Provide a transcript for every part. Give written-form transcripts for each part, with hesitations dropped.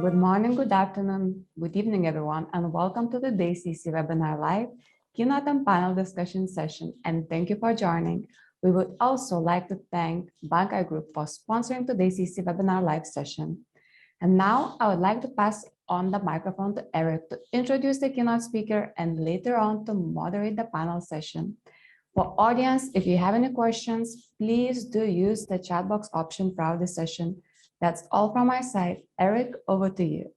Good morning, good afternoon, good evening, everyone, and welcome to today's CC-Webinar.Live keynote and panel discussion session, and thank you for joining. We would also like to thank Bankai Group for sponsoring today's CC-Webinar.Live session. And now I would like to pass on the microphone to Eric to introduce the keynote speaker and later on to moderate the panel session. For audience, if you have any questions, please do use the chat box option throughout the session. That's all from my side. Eric, over to you.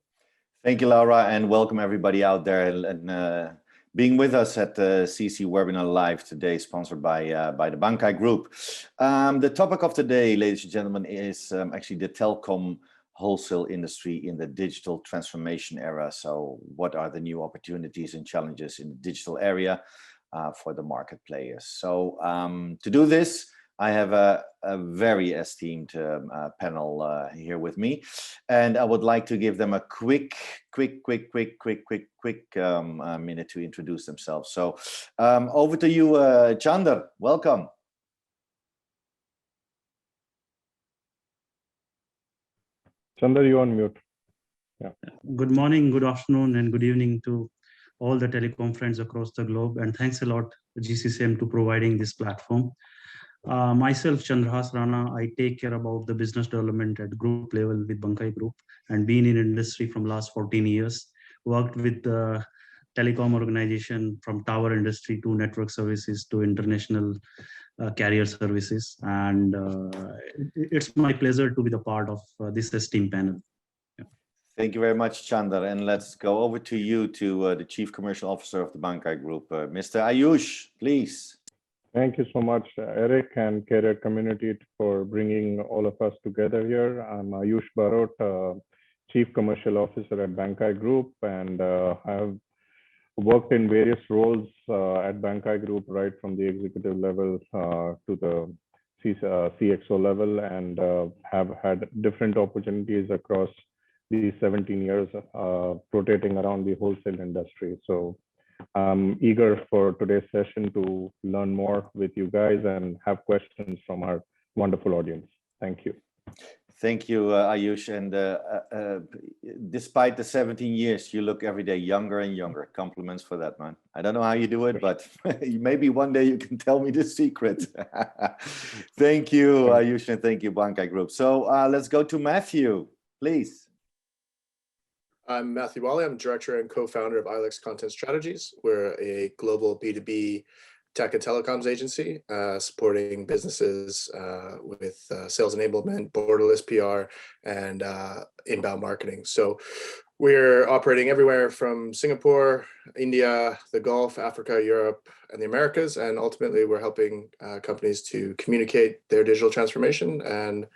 Thank you, Laura, and welcome everybody out there and being with us at the CC-Webinar.Live today, sponsored by the Bankai Group. The topic of today, ladies and gentlemen, is actually the telecom wholesale industry in the digital transformation era. So what are the new opportunities and challenges in the digital area for the market players? So to do this, I have a very esteemed panel here with me, and I would like to give them a quick minute to introduce themselves. So over to you, Chander. Welcome. Chander, you're on mute. Yeah. Good morning, good afternoon, and good evening to all the telecom friends across the globe. And thanks a lot, GCCM, to providing this platform. Myself, Chandrahas Rana, I take care about the business development at group level with Bankai Group and been in industry from last 14 years. Worked with the telecom organization from tower industry to network services to international carrier services. And it's my pleasure to be the part of this esteemed panel. Yeah. Thank you very much, Chander. And let's go over to you, to the Chief Commercial Officer of the Bankai Group, Mr. Ayush, please. Thank you so much, Eric and Career Community, for bringing all of us together here. I'm Ayush Barot, Chief Commercial Officer at Bankai Group, and I've worked in various roles at Bankai Group, right from the executive level to the CXO level, and have had different opportunities across these 17 years rotating around the wholesale industry. So I'm eager for today's session to learn more with you guys and have questions from our wonderful audience. Thank you. Thank you, Ayush. And despite the 17 years, you look every day younger and younger. Compliments for that, man. I don't know how you do it, but maybe one day you can tell me the secret. Thank you, Ayush, and thank you, Bankai Group. So let's go to Matthew, please. I'm Matthew Wally. I'm director and co-founder of Ilex Content Strategies. We're a global B2B tech and telecoms agency supporting businesses with sales enablement, borderless PR, and inbound marketing. So we're operating everywhere from Singapore, India, the Gulf, Africa, Europe, and the Americas. And ultimately, we're helping companies to communicate their digital transformation and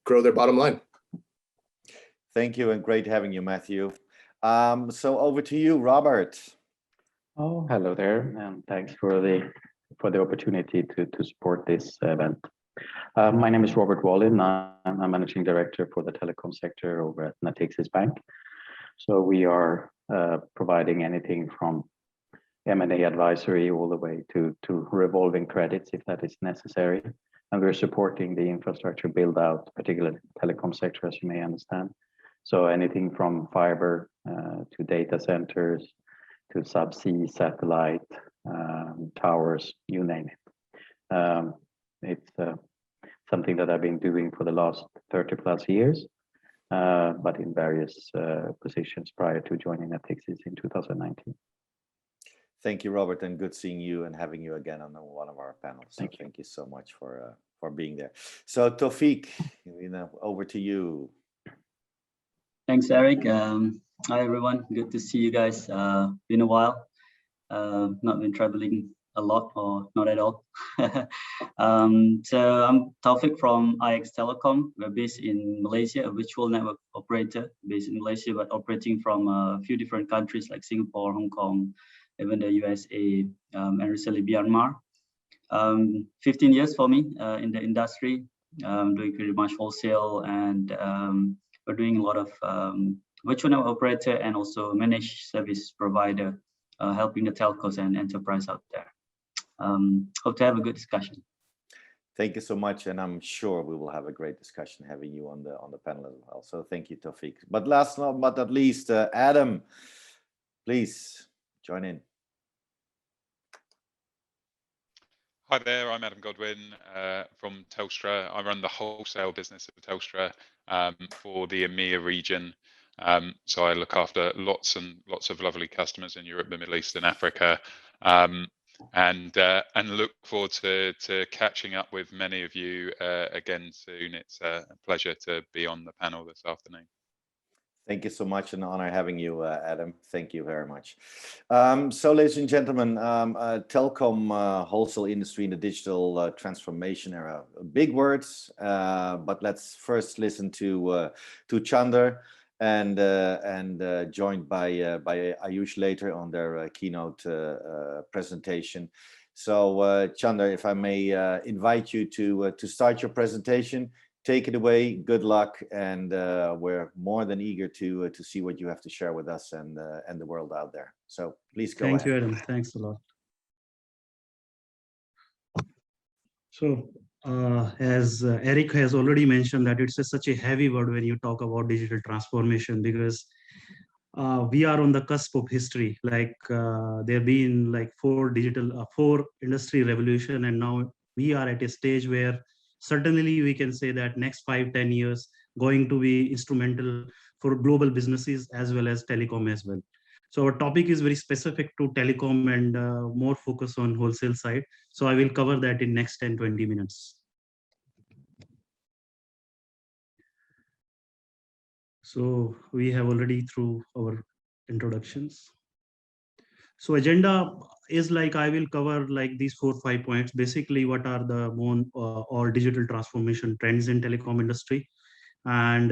grow their bottom line. Thank you, and great having you, Matthew. So over to you, Robert. Oh, hello there, and thanks for the opportunity to support this event. My name is Robert Wallin. I'm a managing director for the telecom sector over at Natixis Bank. So we are providing anything from M&A advisory all the way to revolving credits if that is necessary. And we're supporting the infrastructure build out, particularly telecom sector, as you may understand. So anything from fiber to data centers, to subsea, satellite, towers, you name it. It's something that I've been doing for the last 30 plus years, but in various positions prior to joining Natixis in 2019. Thank you, Robert, and good seeing you and having you again on one of our panels. So thank you so much for being there. So Tawfiq, over to you. Thanks, Eric. Hi, everyone. Good to see you guys. Been a while. Not been traveling a lot or not at all. So I'm Tawfiq from IX Telecom. We're based in Malaysia, a virtual network operator based in Malaysia, but operating from a few different countries like Singapore, Hong Kong, even the USA, and recently Myanmar. 15 years for me in the industry, doing pretty much wholesale, and we're doing a lot of virtual network operator and also managed service provider, helping the telcos and enterprise out there. Hope to have a good discussion. Thank you so much, and I'm sure we will have a great discussion having you on the panel as well. So thank you, Tawfiq. But last but not least, Adam, please join in. Hi there, I'm Adam Godwin from Telstra. I run the wholesale business of Telstra for the EMEA region. So I look after lots and lots of lovely customers in Europe, the Middle East, and Africa, and look forward to catching up with many of you again soon. It's a pleasure to be on the panel this afternoon. Thank you so much, an honor having you, Adam. Thank you very much. So, ladies and gentlemen, telecom wholesale industry in the digital transformation era. Big words, but let's first listen to Chander and joined by Ayush later on their keynote presentation. So, Chander, if I may invite you to start your presentation. Take it away. Good luck, and we're more than eager to see what you have to share with us and the world out there. So please go ahead. Thank you, Adam. Thanks a lot. So as Eric has already mentioned, that it's such a heavy word when you talk about digital transformation, because we are on the cusp of history. Like there have been like four industry revolution, and now we are at a stage where certainly we can say that next 5-10 years going to be instrumental for global businesses as well as telecom as well. So our topic is very specific to telecom and more focus on wholesale side. So I will cover that in next 10-20 minutes. So we have already through our introductions. So agenda is like I will cover like these 4-5 points. Basically, what are the more or digital transformation trends in telecom industry, and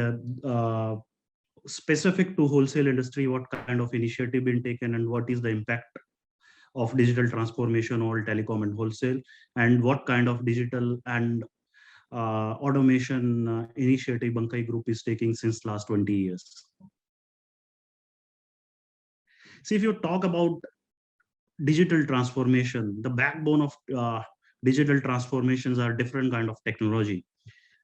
specific to wholesale industry, what kind of initiative been taken and what is the impact of digital transformation on telecom and wholesale, and what kind of digital and automation initiative Bankai Group is taking since last 20 years. See, if you talk about digital transformation, the backbone of digital transformations are different kind of technology.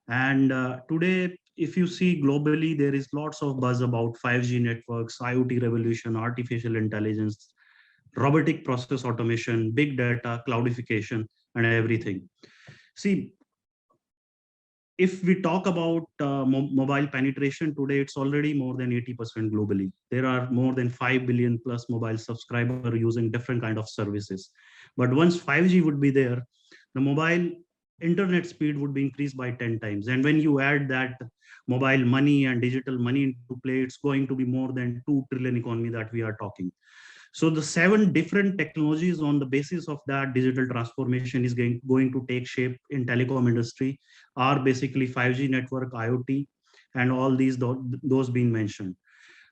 And today, if you see globally, there is lots of buzz about 5G networks, IoT revolution, artificial intelligence, robotic process automation, big data, cloudification, and everything. See, if we talk about mobile penetration today, it's already more than 80% globally. There are more than 5 billion plus mobile subscribers using different kind of services. But once 5G would be there, the mobile internet speed would be increased by 10 times. And when you add that mobile money and digital money into play, it's going to be more than 2 trillion economy that we are talking. So the 7 different technologies on the basis of that digital transformation is going to take shape in telecom industry are basically 5G network, IoT, and all those being mentioned.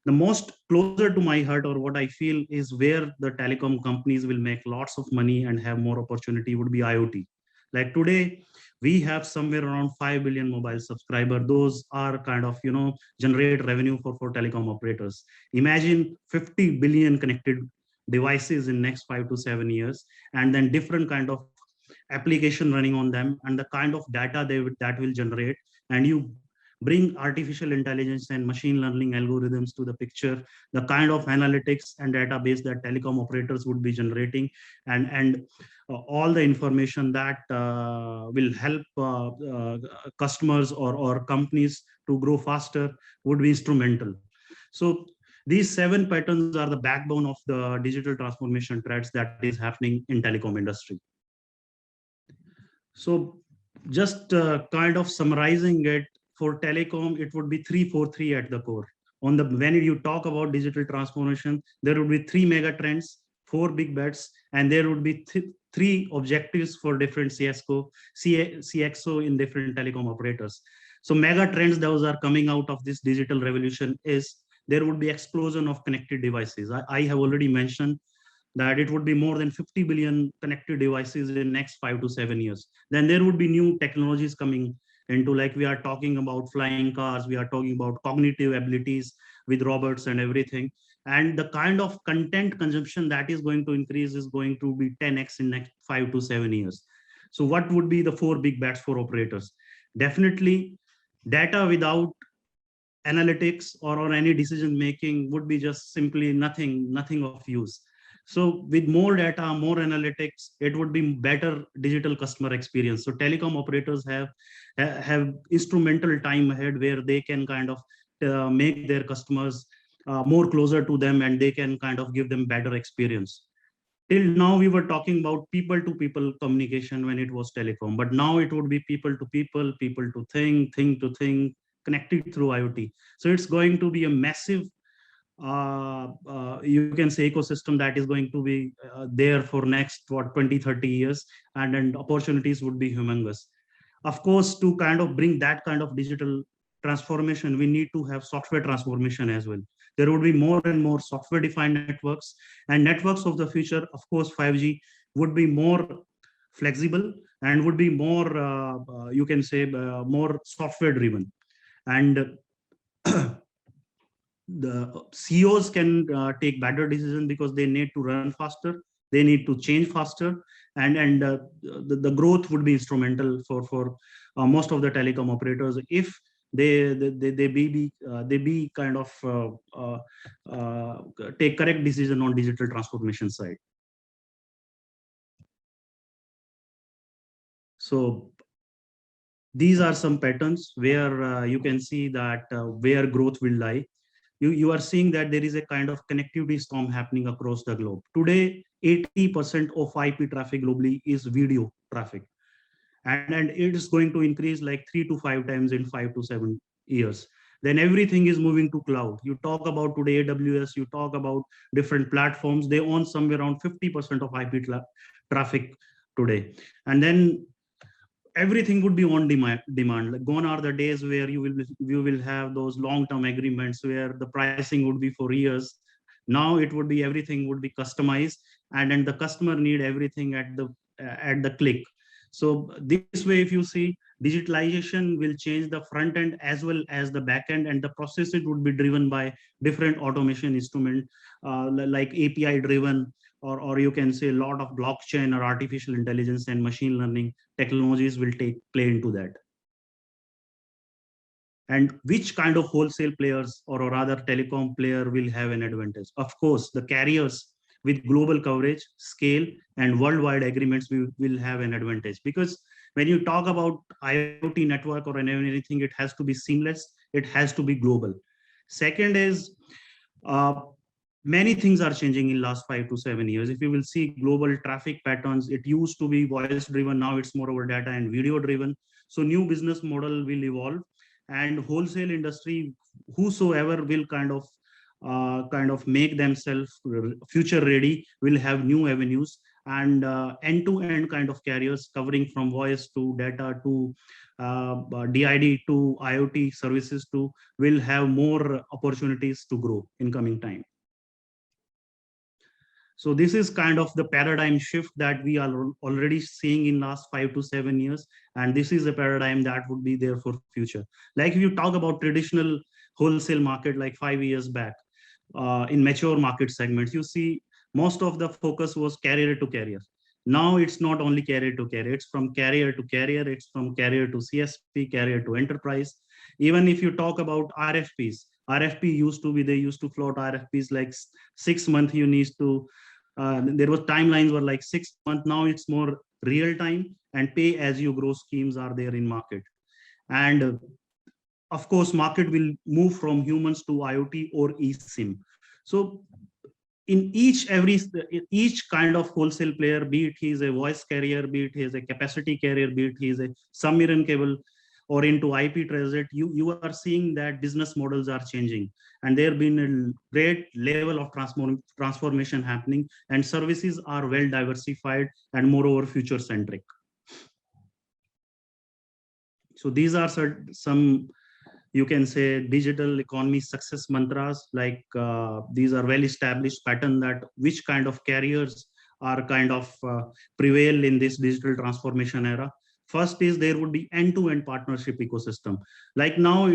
The most closer to my heart, or what I feel is where the telecom companies will make lots of money and have more opportunity, would be IoT. Like today, we have somewhere around 5 billion mobile subscribers. Those are kind of, generate revenue for telecom operators. Imagine 50 billion connected devices in next 5 to 7 years, and then different kind of application running on them, and the kind of data that will generate. And you bring artificial intelligence and machine learning algorithms to the picture, the kind of analytics and database that telecom operators would be generating, and all the information that will help customers or companies to grow faster would be instrumental. So these 7 patterns are the backbone of the digital transformation trends that is happening in telecom industry. So just kind of summarizing it, for telecom, it would be 3-4-3 at the core. When you talk about digital transformation, there would be 3 mega trends, 4 big bets, and there would be 3 objectives for different CXO in different telecom operators. So mega trends, those are coming out of this digital revolution, is there would be explosion of connected devices. I have already mentioned that it would be more than 50 billion connected devices in the next 5 to 7 years. Then there would be new technologies coming into, like we are talking about flying cars, we are talking about cognitive abilities with robots and everything. And the kind of content consumption that is going to increase is going to be 10x in next 5 to 7 years. So what would be the 4 big bets for operators? Definitely data without analytics or any decision making would be just simply nothing of use. So with more data, more analytics, it would be better digital customer experience. So telecom operators have instrumental time ahead where they can kind of make their customers more closer to them, and they can kind of give them better experience. Till now we were talking about people to people communication when it was telecom, but now it would be people to people, people to thing to thing, connected through IoT. So it's going to be a massive you can say ecosystem that is going to be there for next 20-30 years, and then opportunities would be humongous. Of course, to kind of bring that kind of digital transformation, we need to have software transformation as well. There would be more and more software defined networks, and networks of the future, of course 5G would be more flexible and would be more you can say more software driven. And the CEOs can take better decisions because they need to run faster, they need to change faster, and the growth would be instrumental for most of the telecom operators if they be kind of take correct decision on digital transformation side. So these are some patterns where you can see that where growth will lie. You are seeing that there is a kind of connectivity storm happening across the globe. Today, 80% of IP traffic globally is video traffic. And it is going to increase like 3 to 5 times in 5 to 7 years. Then everything is moving to cloud. You talk about today AWS, you talk about different platforms, they own somewhere around 50% of IP traffic today. And then everything would be on demand. Like gone are the days where you will have those long-term agreements where the pricing would be for years. Now it would be everything would be customized, and then the customer need everything at the click. So this way, if you see, digitalization will change the front end as well as the back end, and the process it would be driven by different automation instrument like API driven, or you can say a lot of blockchain or artificial intelligence and machine learning technologies will play into that. And which kind of wholesale players or rather telecom player will have an advantage? Of course, the carriers with global coverage, scale, and worldwide agreements will have an advantage, because when you talk about IoT network or anything, it has to be seamless, it has to be global. Second is many things are changing in last 5 to 7 years. If you will see global traffic patterns, it used to be voice driven, now it's more over data and video driven. So new business model will evolve, and wholesale industry, whosoever will kind of make themselves future ready, will have new avenues, and end-to-end kind of carriers covering from voice to data to DID to IoT services to will have more opportunities to grow in coming time. So this is kind of the paradigm shift that we are already seeing in last 5 to 7 years. And this is a paradigm that would be there for future. Like if you talk about traditional wholesale market, like 5 years back, in mature market segments, you see most of the focus was carrier to carrier. Now it's not only carrier to carrier, it's from carrier to carrier, it's from carrier to CSP, carrier to enterprise. Even if you talk about RFPs, RFP used to be, they used to float RFPs like 6 months, you need to, there was timelines were like 6 months, now it's more real time, and pay as you grow schemes are there in market. And of course, market will move from humans to IoT or eSIM. So in each kind of wholesale player, be it he is a voice carrier, be it he is a capacity carrier, be it he is a submarine cable or into IP transit, you are seeing that business models are changing, and there have been a great level of transformation happening, and services are well diversified and moreover future centric. So these are some, you can say, digital economy success mantras, like these are well established pattern that which kind of carriers are kind of prevail in this digital transformation era. First is there would be end-to-end partnership ecosystem. Like now,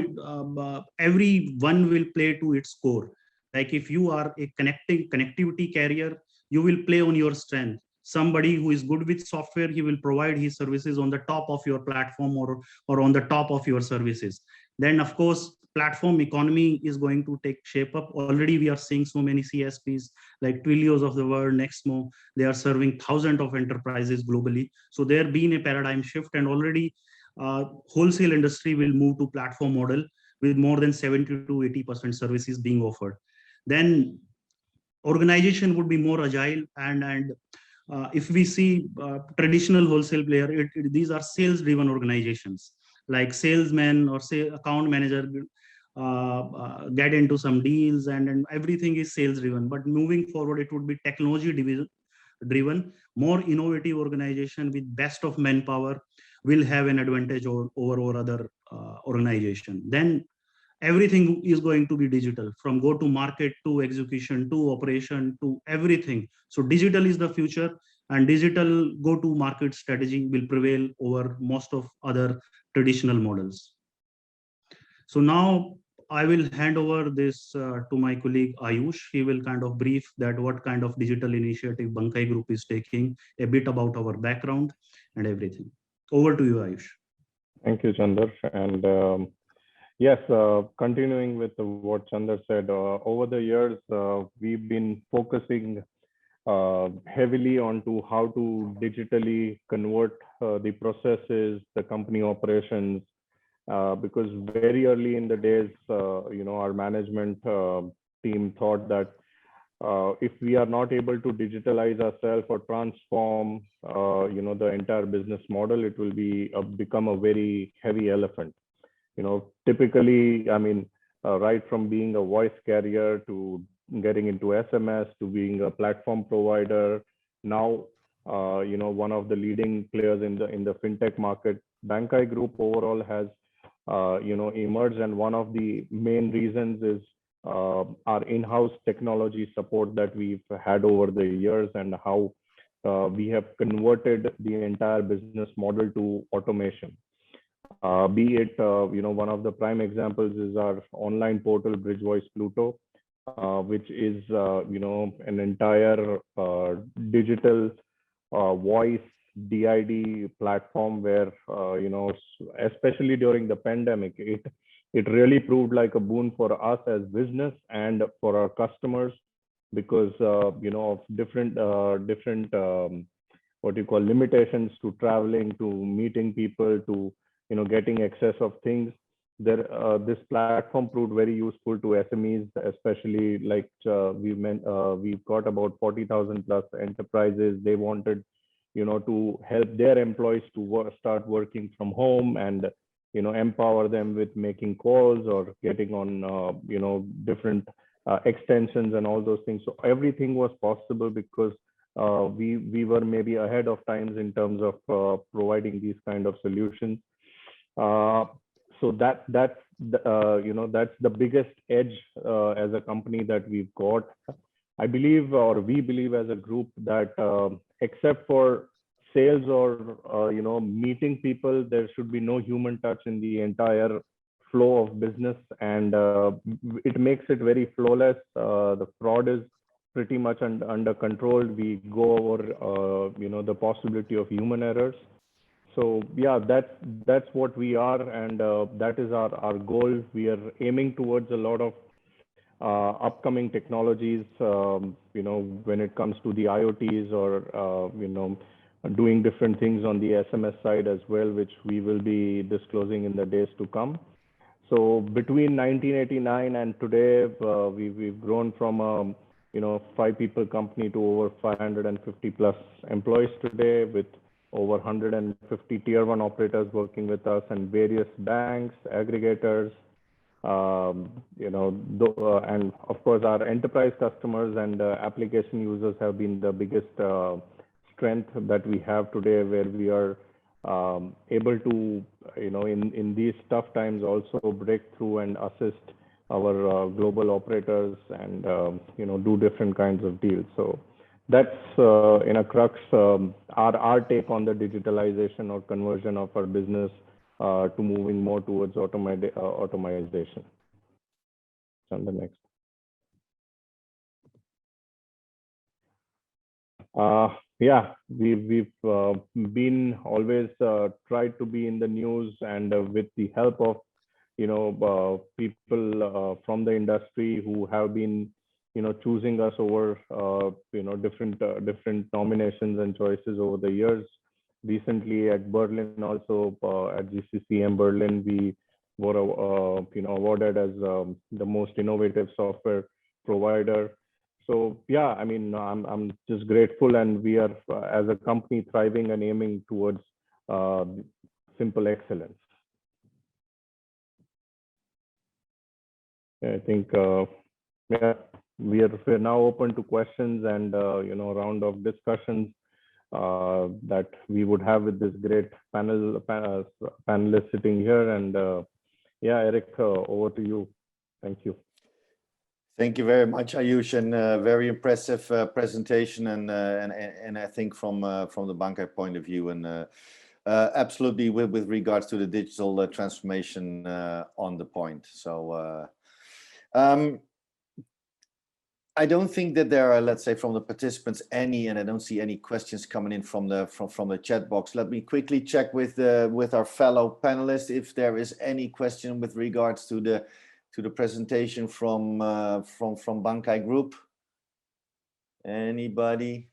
everyone will play to its core. Like if you are a connectivity carrier, you will play on your strength. somebody who is good with software, he will provide his services on the top of your platform or on the top of your services. Then of course, platform economy is going to take shape up. Already we are seeing so many CSPs like Twilios of the world, Nexmo, they are serving thousands of enterprises globally. So there been a paradigm shift, and already wholesale industry will move to platform model with more than 70 to 80% services being offered. Then organization would be more agile, and if we see traditional wholesale player, these are sales driven organizations, like salesmen or say account manager get into some deals, and everything is sales driven. But moving forward, it would be technology driven, more innovative organization with best of manpower will have an advantage over other organization. Then everything is going to be digital, from go to market to execution to operation to everything. So digital is the future, and digital go to market strategy will prevail over most of other traditional models. So now I will hand over this to my colleague Ayush. He will kind of brief that what kind of digital initiative Bankai Group is taking, a bit about our background and everything. Over to you, Ayush. Thank you, Chandar. And yes, continuing with what Chandar said, over the years, we've been focusing heavily onto how to digitally convert the processes, the company operations, because very early in the days, our management team thought that if we are not able to digitalize ourselves or transform, the entire business model, it will become a very heavy elephant. Typically, I mean, right from being a voice carrier to getting into SMS to being a platform provider. Now, one of the leading players in the fintech market, Bankai Group overall has, emerged, and one of the main reasons is our in-house technology support that we've had over the years, and how we have converted the entire business model to automation. Be it, one of the prime examples is our online portal, Bridge Voice Pluto, which is, an entire digital voice DID platform where, especially during the pandemic, it really proved like a boon for us as business and for our customers, because, of different what you call limitations to traveling, to meeting people, to getting access of things. This platform proved very useful to SMEs, especially like we've got about 40,000 plus enterprises. They wanted, to help their employees to start working from home, and empower them with making calls or getting on, different extensions and all those things. So everything was possible because we were maybe ahead of times in terms of providing these kind of solutions. So that's the biggest edge as a company that we've got. I believe, or we believe as a group, that except for sales or meeting people, there should be no human touch in the entire flow of business, and it makes it very flawless. The fraud is pretty much under control. We go over the possibility of human errors. So yeah, that's what we are, and that is our goal. We are aiming towards a lot of upcoming technologies, when it comes to the IoTs or doing different things on the SMS side as well, which we will be disclosing in the days to come. So between 1989 and today, we've grown from a 5-people company to over 550 plus employees today, with over 150 tier 1 operators working with us, and various banks, aggregators, and of course our enterprise customers and application users have been the biggest strength that we have today, where we are able to, in these tough times also break through and assist our global operators and, do different kinds of deals. So that's in a crux our take on the digitalization or conversion of our business to moving more towards automation. On the next. yeah, we've been always tried to be in the news, and with the help of people from the industry who have been choosing us over different nominations and choices over the years. Recently at Berlin, also at GCCM Berlin, we were awarded as the most innovative software provider. So yeah, I mean, I'm just grateful, and we are as a company thriving and aiming towards simple excellence. I think yeah, we're now open to questions and round of discussions that we would have with this great panelists sitting here. And yeah, Eric, over to you. Thank you. Thank you very much, Ayush, and very impressive presentation, and I think from the Bankai point of view, and absolutely with regards to the digital transformation on the point. So I don't think that there are, let's say, from the participants any, and I don't see any questions coming in from the chat box. Let me quickly check with our fellow panelists if there is any question with regards to the presentation from Bankai Group. Anybody?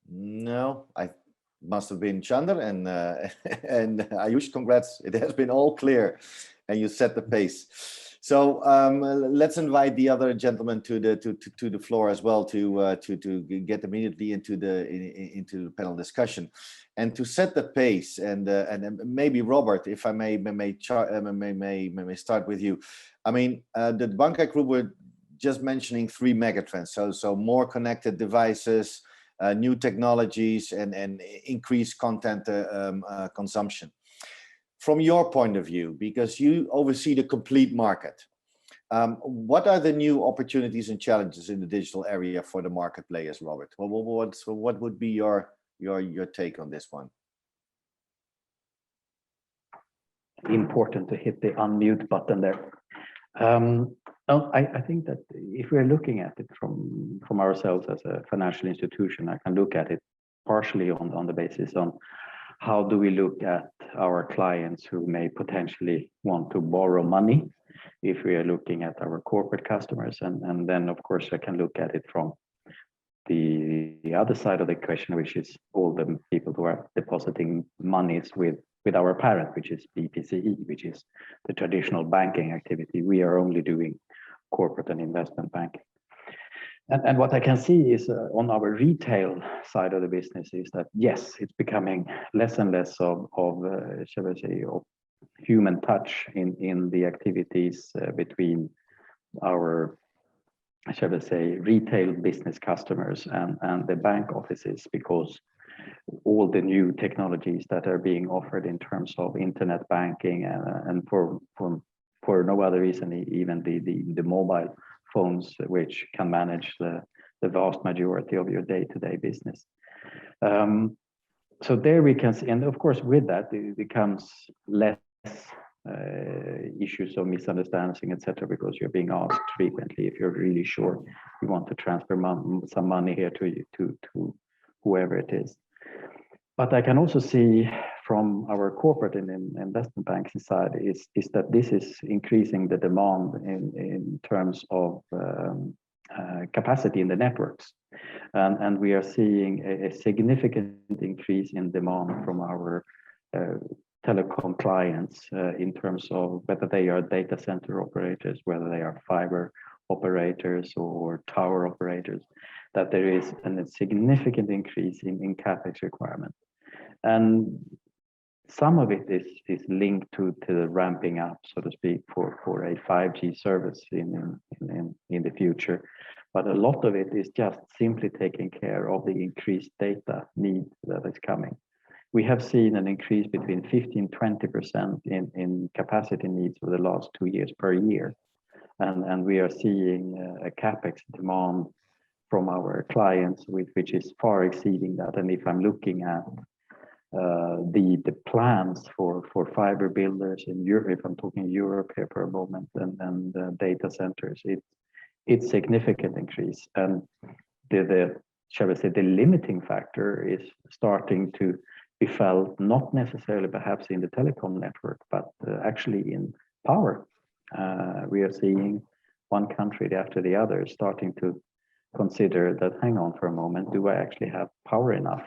No, I must have been Chandra and Ayush. Congrats! It has been all clear, and you set the pace. So let's invite the other gentlemen to the floor as well to get immediately into the panel discussion, and to set the pace. And maybe Robert, if I may start with you. I mean, the Bankai Group were just mentioning 3 megatrends. So more connected devices, new technologies, and increased content consumption. From your point of view, because you oversee the complete market, what are the new opportunities and challenges in the digital area for the market players, Robert? What would be your take on this one? Important to hit the unmute button there. I think that if we're looking at it from ourselves as a financial institution, I can look at it partially on the basis on how do we look at our clients who may potentially want to borrow money, if we are looking at our corporate customers, and then of course I can look at it from the other side of the equation, which is all the people who are depositing monies with our parent, which is BPCE, which is the traditional banking activity. We are only doing corporate and investment banking. And what I can see is on our retail side of the business is that, yes, it's becoming less and less of shall I say, of human touch in the activities between our, shall I say, retail business customers and the bank offices, because all the new technologies that are being offered in terms of internet banking and for no other reason, even the mobile phones, which can manage the vast majority of your day-to-day business. So there we can see, and of course with that it becomes less issues of misunderstanding, etc., because you're being asked frequently if you're really sure you want to transfer some money here to whoever it is. But I can also see from our corporate and investment banking side is that this is increasing the demand in terms of capacity in the networks, and we are seeing a significant increase in demand from our telecom clients in terms of whether they are data center operators, whether they are fiber operators or tower operators, that there is a significant increase in CapEx requirement. And some of it is linked to the ramping up, so to speak, for a 5G service in the future. But a lot of it is just simply taking care of the increased data need that is coming. We have seen an increase between 15-20% in capacity needs for the last 2 years per year. And we are seeing a CapEx demand from our clients, which is far exceeding that. And if I'm looking at the plans for fiber builders in Europe, if I'm talking Europe here for a moment, and data centers, it's significant increase. And the shall we say, the limiting factor is starting to be felt, not necessarily perhaps in the telecom network, but actually in power. We are seeing one country after the other starting to consider that, hang on for a moment, do I actually have power enough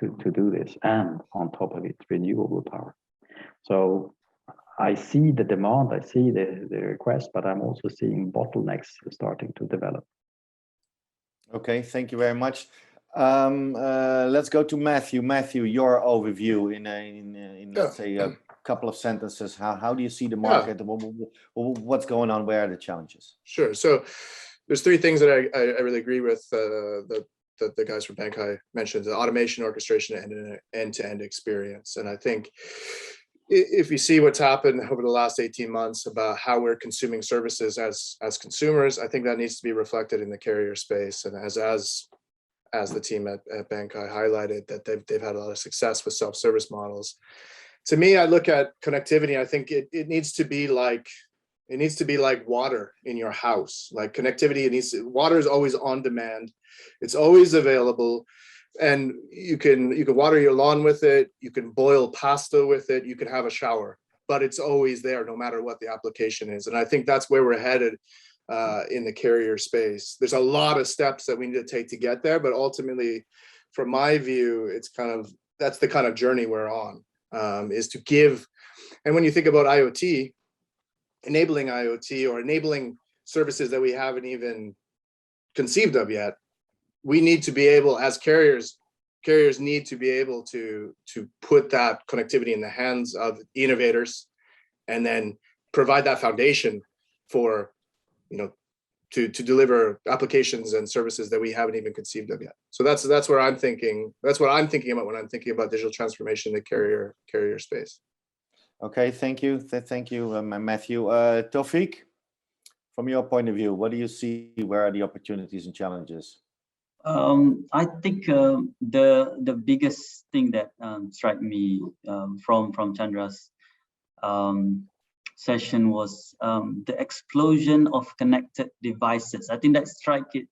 to do this? And on top of it, renewable power. So I see the demand, I see the request, but I'm also seeing bottlenecks starting to develop. Okay, thank you very much. Let's go to Matthew. Matthew, your overview in let's say a couple of sentences. How do you see the market? What's going on? Where are the challenges? Sure. So there's three things that I really agree with the guys from Bankai mentioned: the automation, orchestration, and an end-to-end experience. And I think if you see what's happened over the last 18 months about how we're consuming services as consumers, I think that needs to be reflected in the carrier space. And as the team at Bankai highlighted, that they've had a lot of success with self-service models. To me, I look at connectivity. I think it needs to be like water in your house. Like connectivity, water is always on demand. It's always available. And you can water your lawn with it, you can boil pasta with it, you can have a shower, but it's always there no matter what the application is. And I think that's where we're headed in the carrier space. There's a lot of steps that we need to take to get there, but ultimately, from my view, that's the kind of journey we're on, is to give. And when you think about IoT, enabling IoT or enabling services that we haven't even conceived of yet, we need to be able, as carriers need to be able to put that connectivity in the hands of innovators, and then provide that foundation for, to deliver applications and services that we haven't even conceived of yet. So that's where I'm thinking. That's what I'm thinking about when I'm thinking about digital transformation in the carrier space. Okay, thank you, Matthew. Taufik, from your point of view, what do you see? Where are the opportunities and challenges? I think the biggest thing that struck me from Chandra's session was the explosion of connected devices. I think that struck it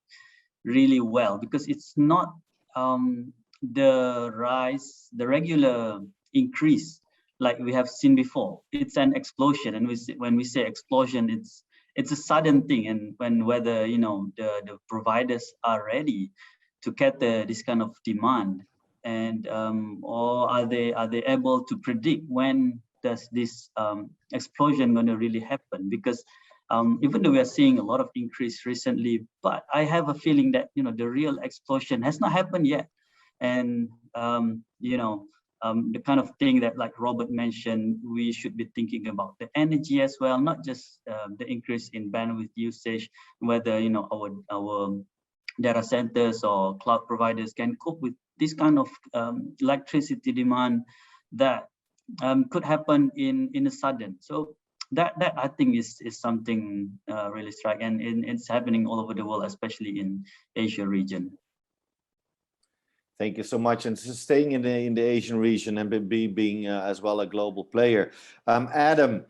really well, because it's not the regular increase like we have seen before. It's an explosion, and when we say explosion, it's a sudden thing, and whether the providers are ready to cater this kind of demand, and or are they able to predict when does this explosion going to really happen? Because even though we are seeing a lot of increase recently, but I have a feeling that the real explosion has not happened yet, and the kind of thing that, like Robert mentioned, we should be thinking about the energy as well, not just the increase in bandwidth usage, whether our data centers or cloud providers can cope with this kind of electricity demand that could happen in a sudden. So that I think is something really striking, and it's happening all over the world, especially in Asia region. Thank you so much. And staying in the Asian region and being as well a global player, Adam,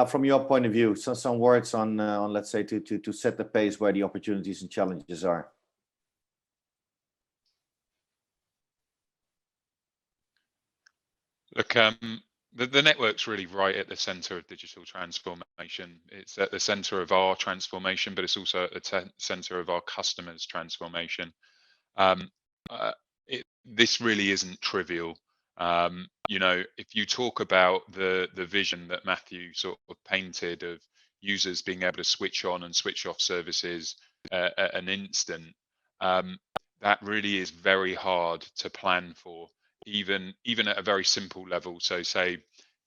from your point of view, some words on let's say to set the pace where the opportunities and challenges are. Look, the network's really right at the center of digital transformation. It's at the center of our transformation, but it's also at the center of our customers' transformation. This really isn't trivial. If you talk about the vision that Matthew sort of painted of users being able to switch on and switch off services at an instant, that really is very hard to plan for, even at a very simple level. So say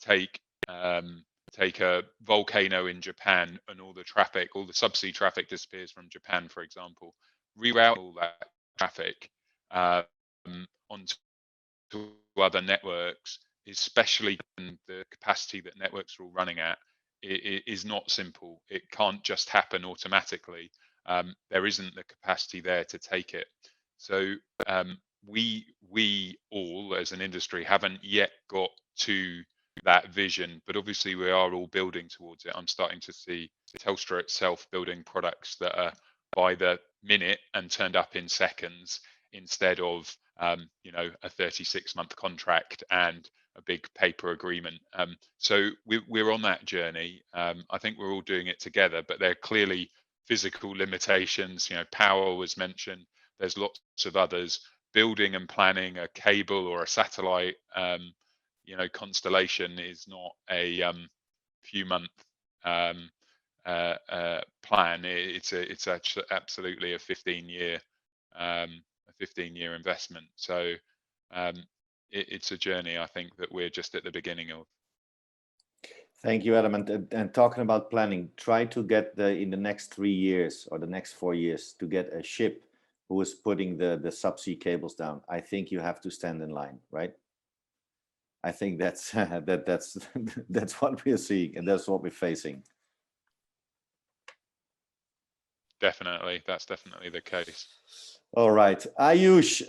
take a volcano in Japan, and all the subsea traffic disappears from Japan, for example. Reroute all that traffic onto other networks, especially in the capacity that networks are all running at, it is not simple. It can't just happen automatically. There isn't the capacity there to take it. So we all as an industry haven't yet got to that vision, but obviously we are all building towards it. I'm starting to see Telstra itself building products that are by the minute and turned up in seconds. instead of a 36-month contract and a big paper agreement. So we're on that journey. I think we're all doing it together, but there are clearly physical limitations. Power was mentioned. There's lots of others. Building and planning a cable or a satellite, constellation is not a few month plan. It's actually absolutely a 15-year investment. So it's a journey, I think, that we're just at the beginning of. Thank you, Adam. And talking about planning, try to get in the next 3 years or the next 4 years to get a ship who is putting the subsea cables down. I think you have to stand in line, right? I think that's that's what we're seeing, and that's what we're facing. Definitely, that's definitely the case. All right, Ayush,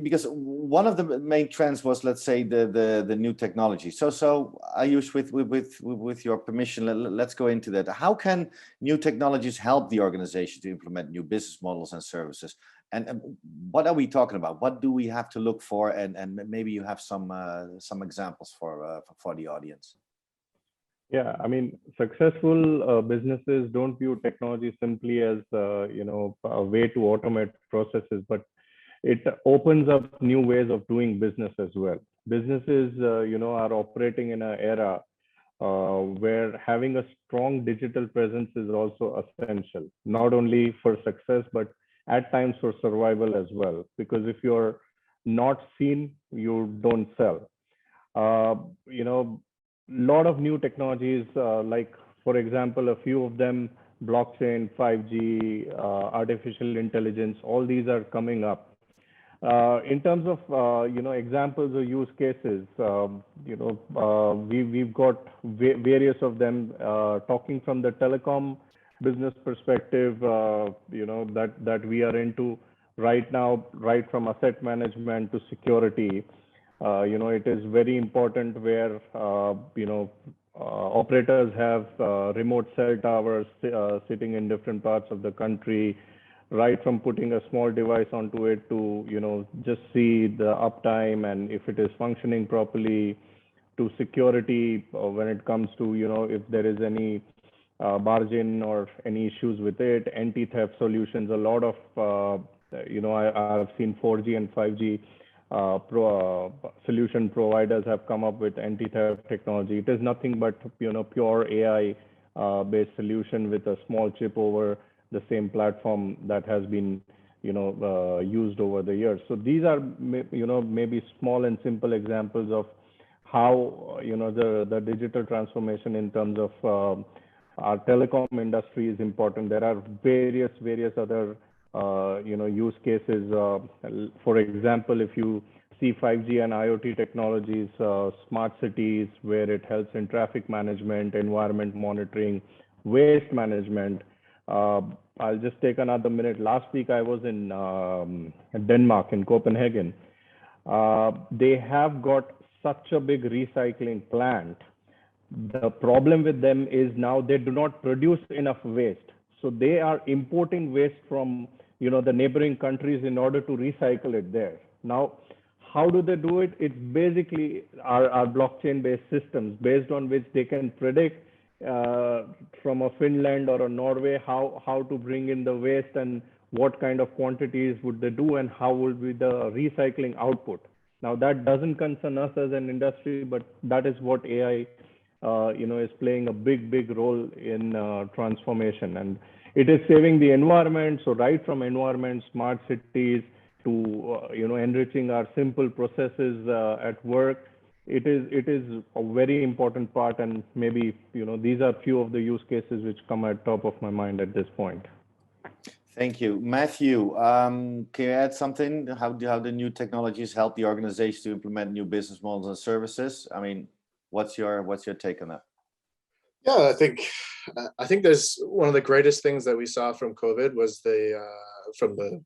because one of the main trends was, let's say, the new technology. So Ayush, with your permission, let's go into that. How can new technologies help the organization to implement new business models and services? And what are we talking about? What do we have to look for? And maybe you have some examples for the audience. Yeah, I mean, successful businesses don't view technology simply as a way to automate processes, but it opens up new ways of doing business as well. Businesses, are operating in an era where having a strong digital presence is also essential, not only for success, but at times for survival as well. Because if you're not seen, you don't sell. Lot of new technologies, like, for example, a few of them, blockchain, 5G, artificial intelligence, all these are coming up. In terms of, examples or use cases, we've got various of them, talking from the telecom business perspective, that we are into right now, right from asset management to security. It is very important where, operators have remote cell towers sitting in different parts of the country, right from putting a small device onto it to, just see the uptime and if it is functioning properly, to security when it comes to, if there is any margin or any issues with it, anti-theft solutions. A lot of, I've seen 4G and 5G solution providers have come up with anti-theft technology. It is nothing but pure AI based solution with a small chip over the same platform that has been used over the years. So these are maybe small and simple examples of how the digital transformation in terms of our telecom industry is important. There are various other use cases. For example, if you see 5G and IoT technologies, smart cities, where it helps in traffic management, environment monitoring, waste management. I'll just take another minute. Last week, I was in Denmark, in Copenhagen. They have got such a big recycling plant. The problem with them is now they do not produce enough waste. So they are importing waste from the neighboring countries in order to recycle it there. Now, how do they do it? It's basically our blockchain-based systems, based on which they can predict from a Finland or a Norway how to bring in the waste and what kind of quantities would they do and how will be the recycling output. Now, that doesn't concern us as an industry, but that is what AI is playing a big role in transformation, and it is saving the environment. So right from environment, smart cities, to enriching our simple processes at work, it is a very important part. And maybe these are few of the use cases which come at top of my mind at this point. Thank you, Matthew. Can you add something? How the new technologies help the organization to implement new business models and services? I mean, what's your take on that? Yeah, I think there's one of the greatest things that we saw from COVID was from the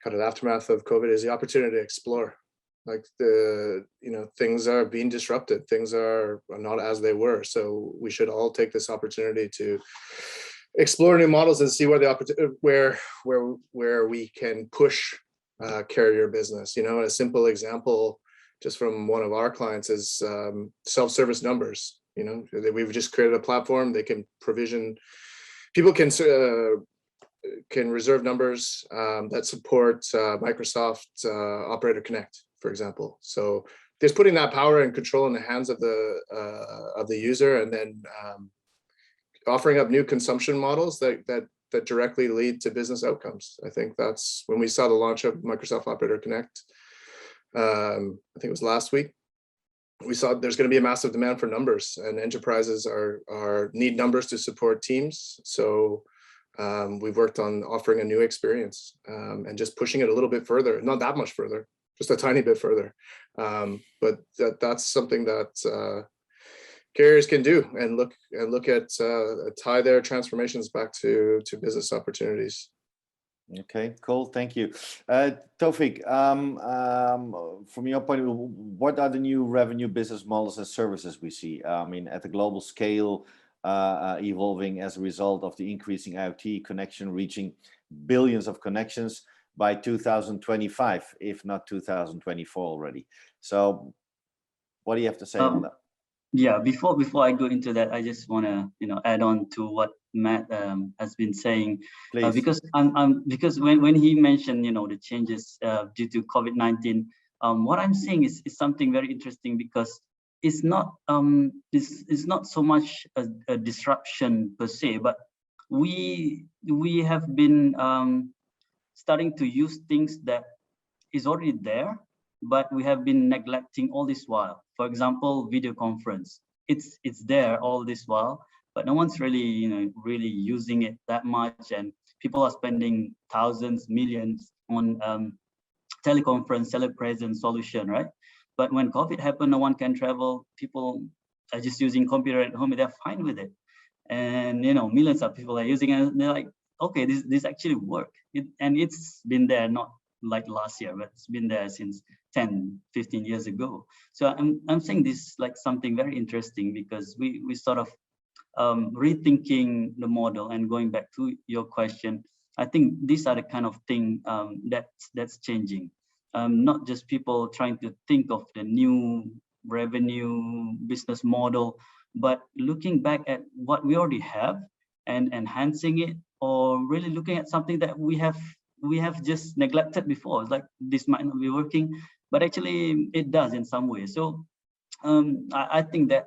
kind of aftermath of COVID is the opportunity to explore. Like things are being disrupted. Things are not as they were. So we should all take this opportunity to explore new models and see where the where we can push carrier business. And a simple example just from one of our clients is self-service numbers. We've just created a platform. They can provision, people can reserve numbers that support Microsoft Operator Connect, for example. So just putting that power and control in the hands of the user, and then offering up new consumption models that directly lead to business outcomes. I think that's when we saw the launch of Microsoft Operator Connect. I think it was last week. We saw there's going to be a massive demand for numbers, and enterprises need numbers to support teams. So we've worked on offering a new experience and just pushing it a little bit further, not that much further, just a tiny bit further. But that's something that carriers can do, and look at tie their transformations back to business opportunities. Okay, cool. Thank you. Taufik, from your point of view, what are the new revenue business models and services we see? I mean, at the global scale, evolving as a result of the increasing IoT connection, reaching billions of connections by 2025, if not 2024 already. So what do you have to say on that? Yeah, before I go into that, I just want to add on to what Matt has been saying, because when he mentioned the changes due to COVID-19, what I'm saying is something very interesting, because it's not so much a disruption per se, but we have been starting to use things that is already there, but we have been neglecting all this while. For example, video conference. It's there all this while, but no one's really really using it that much, and people are spending thousands, millions on teleconference, telepresence solution, right? But when COVID happened, no one can travel. People are just using computer at home. They're fine with it, and millions of people are using it. And they're like, okay, this actually work. And it's been there, not like last year, but it's been there since 10, 15 years ago. So I'm saying this like something very interesting, because we sort of rethinking the model. And going back to your question, I think these are the kind of thing that's changing. Not just people trying to think of the new revenue business model, but looking back at what we already have and enhancing it, or really looking at something that we have just neglected before. It's like, this might not be working, but actually it does in some way. So I think that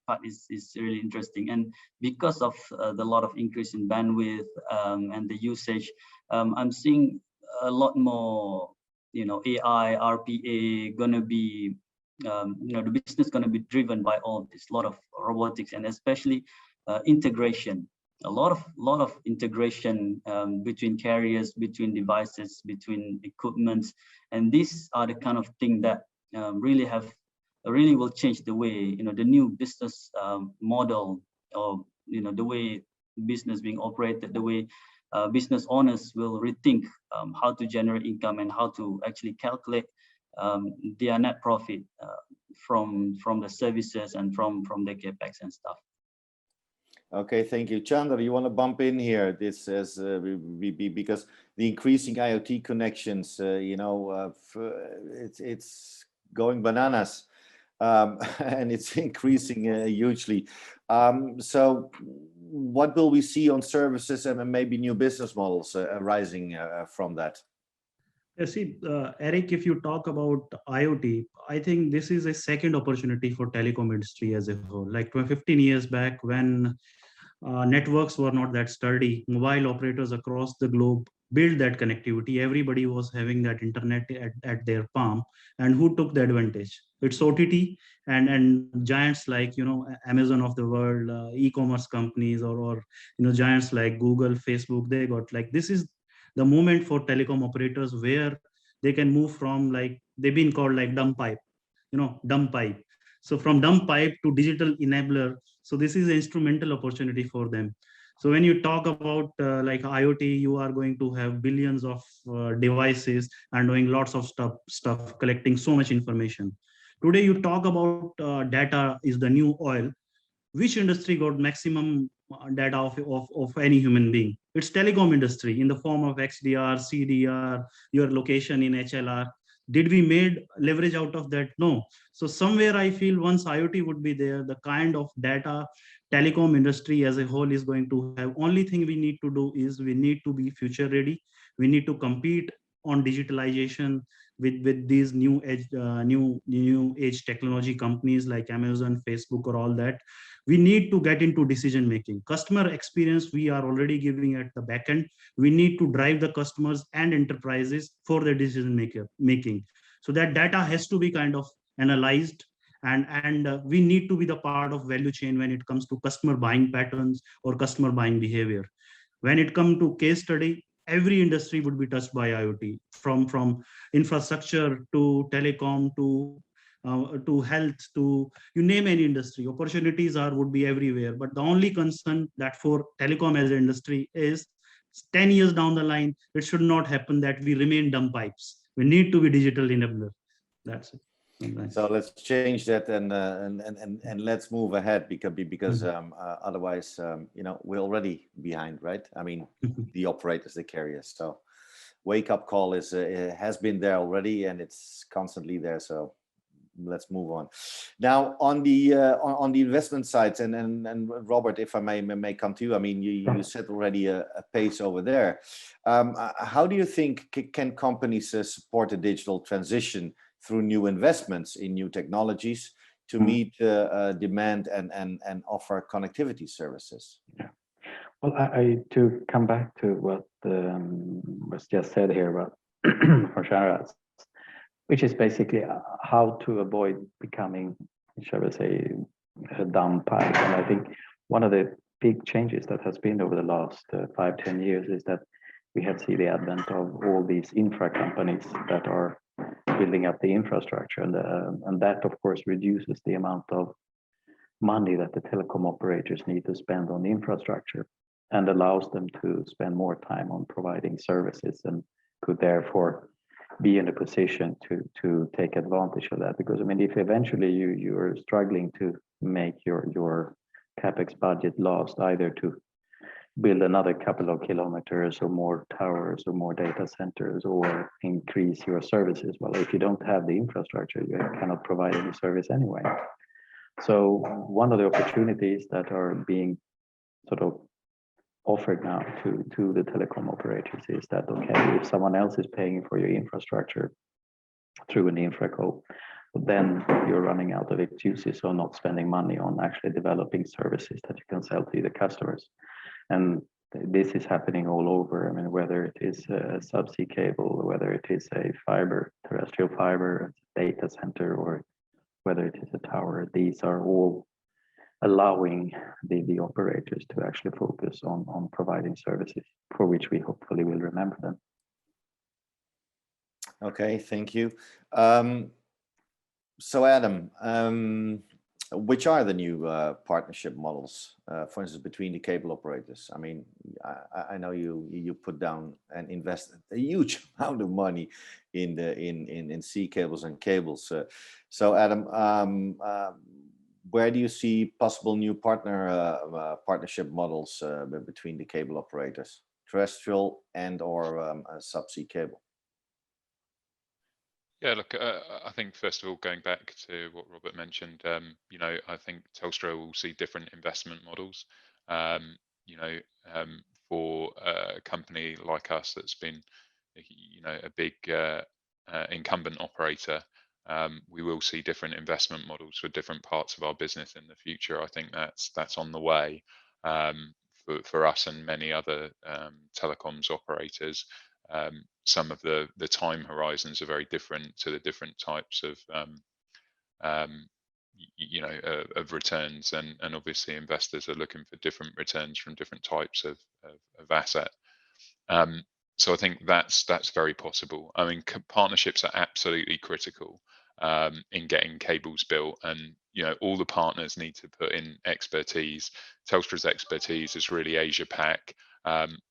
part is really interesting. And because of the lot of increase in bandwidth and the usage, I'm seeing a lot more AI, RPA gonna be the business gonna be driven by all this, lot of robotics, and especially integration. A lot of integration between carriers, between devices, between equipments, and these are the kind of thing that really will change the way the new business model, or the way business being operated, the way business owners will rethink how to generate income and how to actually calculate their net profit from the services and from the capex and stuff. Okay, thank you. Chandra, you want to bump in here? This is because the increasing IoT connections, it's going bananas, and it's increasing hugely. So what will we see on services and maybe new business models arising from that? See, Eric, if you talk about IoT, I think this is a second opportunity for telecom industry as a whole. Like 15 years back, when networks were not that sturdy, mobile operators across the globe built that connectivity. Everybody was having that internet at their palm, and who took the advantage? It's OTT and giants like Amazon of the world, e-commerce companies, or giants like Google, Facebook. They got like, this is the moment for telecom operators where they can move from, like, they've been called like dumb pipe. So from dumb pipe to digital enabler. So this is an instrumental opportunity for them. So when you talk about like IoT, you are going to have billions of devices and doing lots of stuff, collecting so much information. Today you talk about data is the new oil. Which industry got maximum data of any human being. It's telecom industry in the form of XDR, CDR, your location in HLR. Did we made leverage out of that? No. So somewhere I feel once IoT would be there, the kind of data telecom industry as a whole is going to have. Only thing we need to do is we need to be future ready. We need to compete on digitalization with these new age technology companies like Amazon, Facebook, or all that. We need to get into decision making. Customer experience we are already giving at the back end. We need to drive the customers and enterprises for the decision making. So that data has to be kind of analyzed, and we need to be the part of value chain when it comes to customer buying patterns or customer buying behavior. When it comes to case study, every industry would be touched by IoT, from infrastructure to telecom to health, to you name any industry. Opportunities would be everywhere. But the only concern that for telecom as an industry is 10 years down the line, it should not happen that we remain dumb pipes. We need to be digital enabler. That's it. So let's change that and let's move ahead because otherwise we're already behind, right? I mean, the operators, the carriers. So wake up call is has been there already and it's constantly there. So let's move on. Now on the investment side and Robert, if I may come to you. I mean, you set already a pace over there. How do you think can companies support a digital transition through new investments in new technologies to meet demand and offer connectivity services? Yeah. Well, I to come back to what was just said here about for Sharaz, which is basically how to avoid becoming, shall we say, a dumb pipe. And I think one of the big changes that has been over the last 5-10 years is that we have seen the advent of all these infra companies that are building up the infrastructure, and that of course reduces the amount of money that the telecom operators need to spend on the infrastructure and allows them to spend more time on providing services, and could therefore be in a position to take advantage of that. Because I mean, if eventually you're struggling to make your capex budget last either to build another couple of kilometers or more towers or more data centers or increase your services. Well, if you don't have the infrastructure, you cannot provide any service anyway. So one of the opportunities that are being sort of offered now to the telecom operators is that, okay, if someone else is paying for your infrastructure through an infraco, then you're running out of excuses or not spending money on actually developing services that you can sell to the customers. And this is happening all over. I mean, whether it is a subsea cable, whether it is a fiber, terrestrial fiber, data center, or whether it is a tower, these are all allowing the operators to actually focus on providing services for which we hopefully will remember them. Okay, thank you. So Adam, which are the new partnership models, for instance, between the cable operators? I mean, I know you put down and invested a huge amount of money in sea cables and cables. So Adam, where do you see possible new partnership models between the cable operators, terrestrial and or subsea cable? Yeah, look, I think first of all, going back to what Robert mentioned, I think Telstra will see different investment models. For a company like us that's been, a big incumbent operator, we will see different investment models for different parts of our business in the future. I think that's on the way for us and many other telecoms operators. Some of the time horizons are very different to the different types of of returns, and obviously investors are looking for different returns from different types of asset. So I think that's very possible. I mean, partnerships are absolutely critical in getting cables built, and all the partners need to put in expertise. Telstra's expertise is really Asia Pac.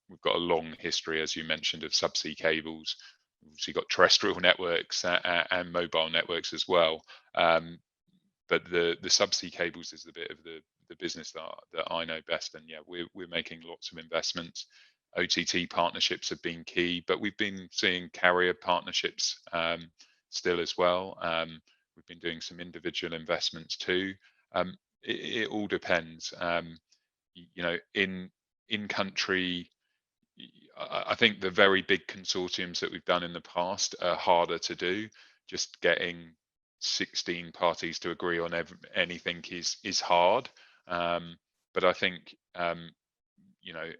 We've got a long history, as you mentioned, of subsea cables. We've obviously got terrestrial networks and mobile networks as well. But the subsea cables is a bit of the business that I know best. And yeah, we're making lots of investments. OTT partnerships have been key, but we've been seeing carrier partnerships still as well. We've been doing some individual investments too. It all depends. You know, in country, I think the very big consortiums that we've done in the past are harder to do. Just getting 16 parties to agree on anything is hard. But I think you know,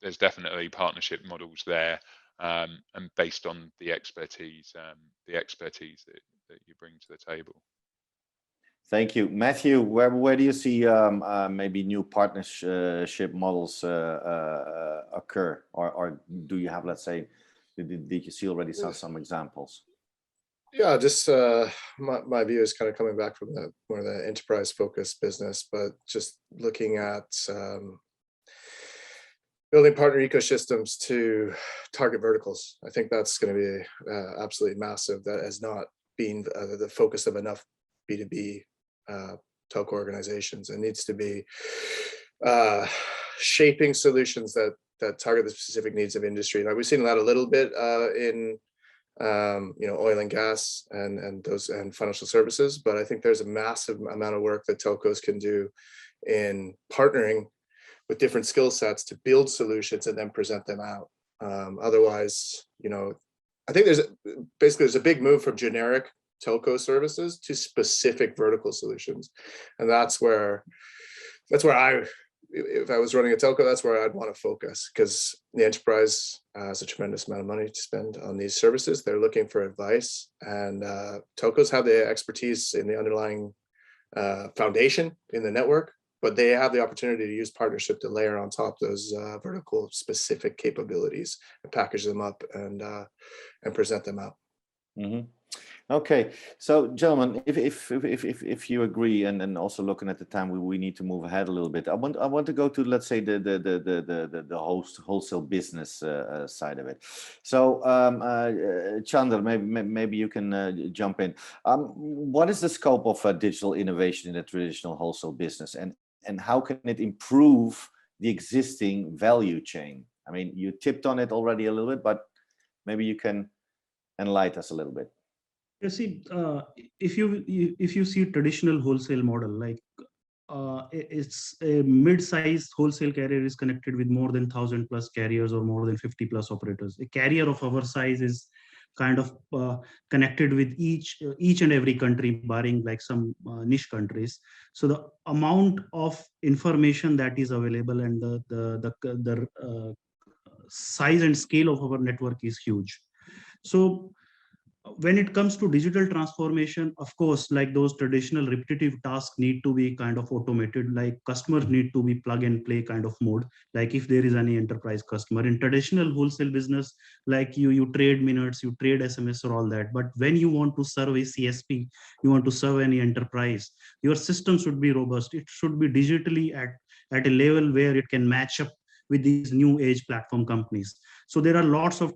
there's definitely partnership models there, and based on the expertise that you bring to the table. Thank you, Matthew. Where do you see maybe new partnership models occur, or do you have, let's say, did you see already some examples? Yeah, just my view is kind of coming back from more of the enterprise focused business, but just looking at building partner ecosystems to target verticals. I think that's going to be absolutely massive. That has not been the focus of enough B2B telco organizations. It needs to be shaping solutions that target the specific needs of industry. Now, we've seen that a little bit in you know, oil and gas and financial services, but I think there's a massive amount of work that telcos can do in partnering with different skill sets to build solutions and then present them out. Otherwise, you know, I think there's a big move from generic telco services to specific vertical solutions, and that's where if I was running a telco, that's where I'd want to focus, because the enterprise has a tremendous amount of money to spend on these services. They're looking for advice, and telcos have the expertise in the underlying foundation in the network, but they have the opportunity to use partnership to layer on top those vertical specific capabilities and package them up and present them out. Mm-hmm. Okay, so gentlemen, if you agree, and also looking at the time, we need to move ahead a little bit. I want to go to, let's say, the wholesale business side of it. So Chandra, maybe you can jump in. What is the scope of digital innovation in the traditional wholesale business, and how can it improve the existing value chain? I mean, you tipped on it already a little bit, but maybe you can enlighten us a little bit. You see, if you see traditional wholesale model, like it's a mid-sized wholesale carrier is connected with more than 1,000+ carriers or more than 50+ operators. A carrier of our size is kind of connected with each and every country, barring like some niche countries. So the amount of information that is available and the size and scale of our network is huge. So when it comes to digital transformation, of course, like those traditional repetitive tasks need to be kind of automated, like customers need to be plug and play kind of mode. Like if there is any enterprise customer in traditional wholesale business, like you trade minutes, you trade SMS or all that. But when you want to serve a CSP, you want to serve any enterprise, your system should be robust. It should be digitally at a level where it can match up with these new age platform companies. So there are lots of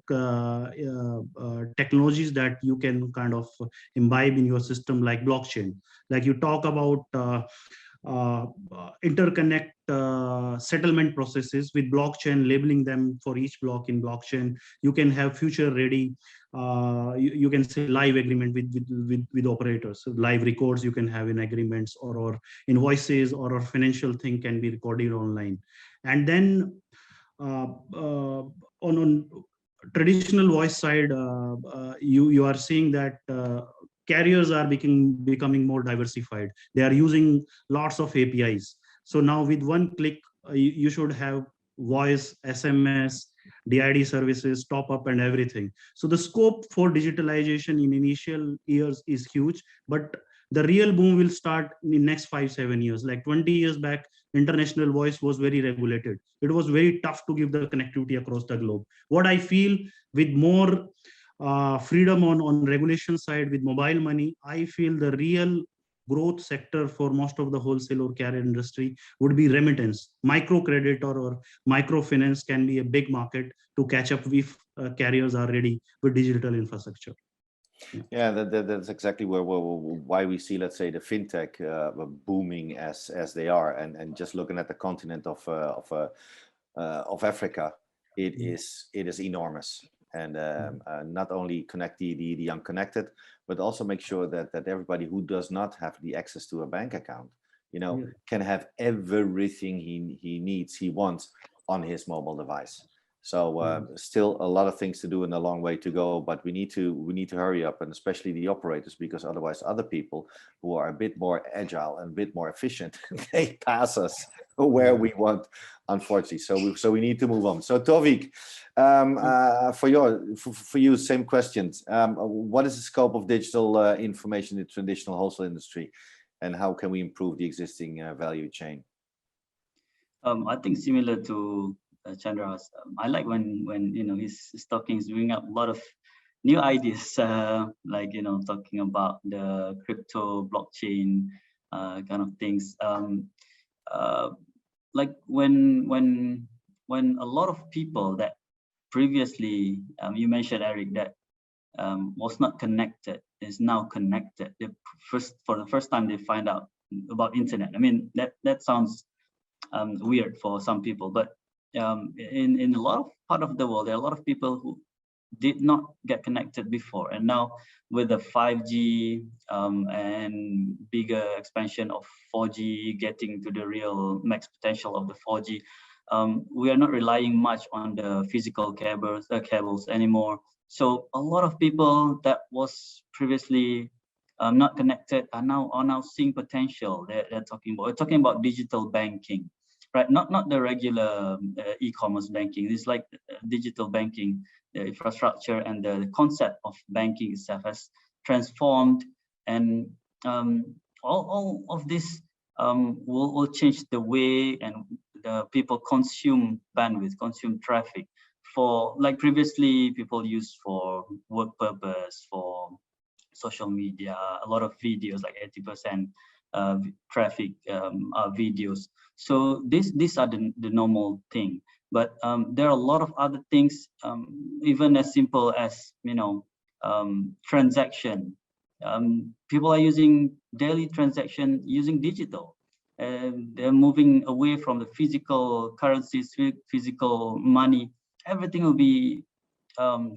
technologies that you can kind of imbibe in your system, like blockchain. Like you talk about interconnect settlement processes with blockchain, labeling them for each block in blockchain. You can have future ready, you can say live agreement with operators. So live records you can have in agreements, or invoices or financial thing can be recorded online. And then on traditional voice side, you are seeing that carriers are becoming more diversified. They are using lots of APIs. So now with one click, you should have voice, SMS, DID services, top up and everything. So the scope for digitalization in initial years is huge, but the real boom will start in next 5-7 years. Like 20 years back, international voice was very regulated. It was very tough to give the connectivity across the globe. What I feel, with more freedom on regulation side with mobile money, I feel the real growth sector for most of the wholesale or carrier industry would be remittance. Microcredit or microfinance can be a big market to catch up if carriers are ready with digital infrastructure. Yeah, that's exactly why we see, let's say, the fintech booming as they are, and just looking at the continent of Africa, it is enormous, and not only connect the unconnected, but also make sure that everybody who does not have the access to a bank account, can have everything he wants on his mobile device. So still a lot of things to do and a long way to go, but we need to hurry up, and especially the operators, because otherwise other people who are a bit more agile and a bit more efficient, they pass us where we want, unfortunately. So we need to move on. So Tovik, for you, same questions. What is the scope of digital information in the traditional wholesale industry, and how can we improve the existing value chain? I think similar to Chandra's, I like when his talking is bringing up a lot of new ideas, like talking about the crypto blockchain kind of things. Like when a lot of people that previously you mentioned, Eric, that was not connected is now connected. For the first time they find out about internet. I mean that sounds weird for some people, but in a lot of part of the world, there are a lot of people who did not get connected before, and now with the 5G and bigger expansion of 4G, getting to the real max potential of the 4G, we are not relying much on the physical cables anymore. So a lot of people that was previously not connected are now seeing potential. We're talking about digital banking, right? Not the regular e-commerce banking. It's like digital banking. The infrastructure and the concept of banking itself has transformed, and all of this will change the way and the people consume bandwidth, consume traffic. For like previously, people used for work purpose, for social media, a lot of videos, like 80% traffic are videos. So these are the normal thing. But there are a lot of other things, even as simple as transaction. People are using daily transaction using digital, and they're moving away from the physical currencies, physical money. Everything will be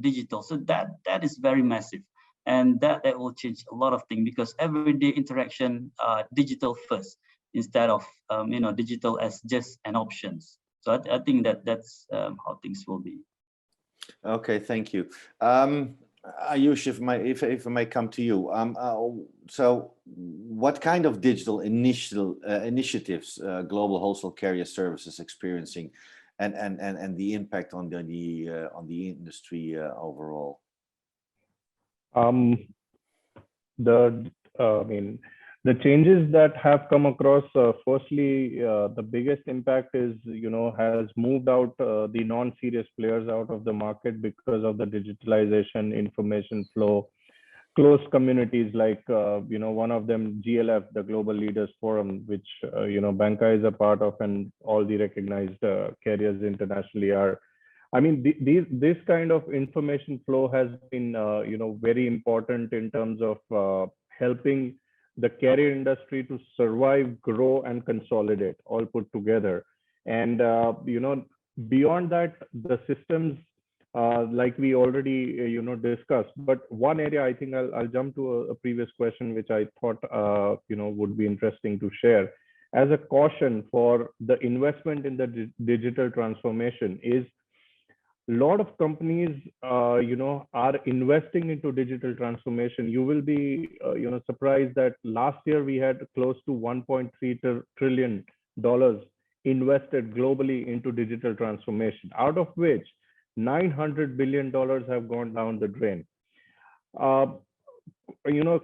digital. So that is very massive, and that will change a lot of things, because everyday interaction digital first instead of digital as just an options. So I think that's how things will be. Okay, thank you. Ayush, if I may come to you. So what kind of digital initiatives Global Wholesale Carrier Services experiencing, and the impact on the industry overall? The changes that have come across, firstly, the biggest impact is, has moved out the non-serious players out of the market because of the digitalization, information flow, closed communities like, one of them, GLF, the Global Leaders Forum, which, Bankai is a part of, and all the recognized carriers internationally are. I mean, this kind of information flow has been, very important in terms of helping the carrier industry to survive, grow, and consolidate, all put together. And beyond that, the systems, like we already discussed. But one area, I think I'll jump to a previous question, which I thought would be interesting to share as a caution for the investment in the digital transformation is. A lot of companies, are investing into digital transformation. You will be, surprised that last year we had close to $1.3 trillion invested globally into digital transformation, out of which $900 billion have gone down the drain.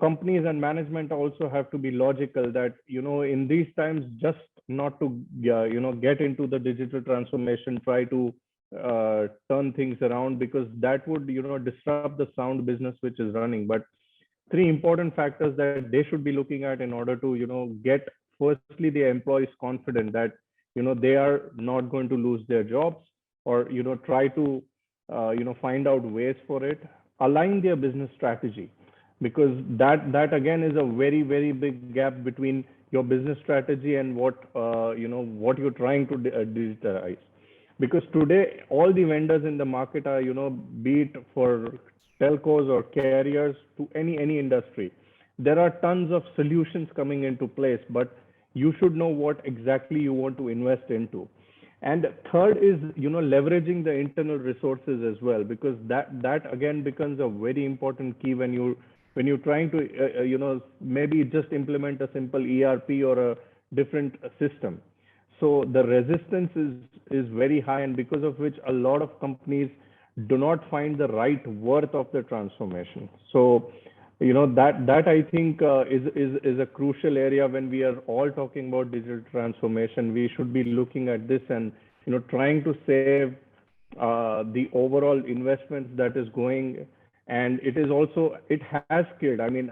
Companies and management also have to be logical that, in these times, just not to, get into the digital transformation, try to turn things around, because that would disrupt the sound business which is running. But three important factors that they should be looking at in order to get, firstly, the employees confident that they are not going to lose their jobs, or try to find out ways for it, align their business strategy. because that again is a very big gap between your business strategy and what what you're trying to digitize. Because today all the vendors in the market are, be it for telcos or carriers to any industry, there are tons of solutions coming into place, but you should know what exactly you want to invest into. And third is, leveraging the internal resources as well, because that again becomes a very important key when you're trying to, maybe just implement a simple ERP or a different system. So the resistance is very high, and because of which a lot of companies do not find the right worth of the transformation. So, that I think is a crucial area when we are all talking about digital transformation. We should be looking at this and, trying to save the overall investments that is going. And it is also, it has killed, I mean,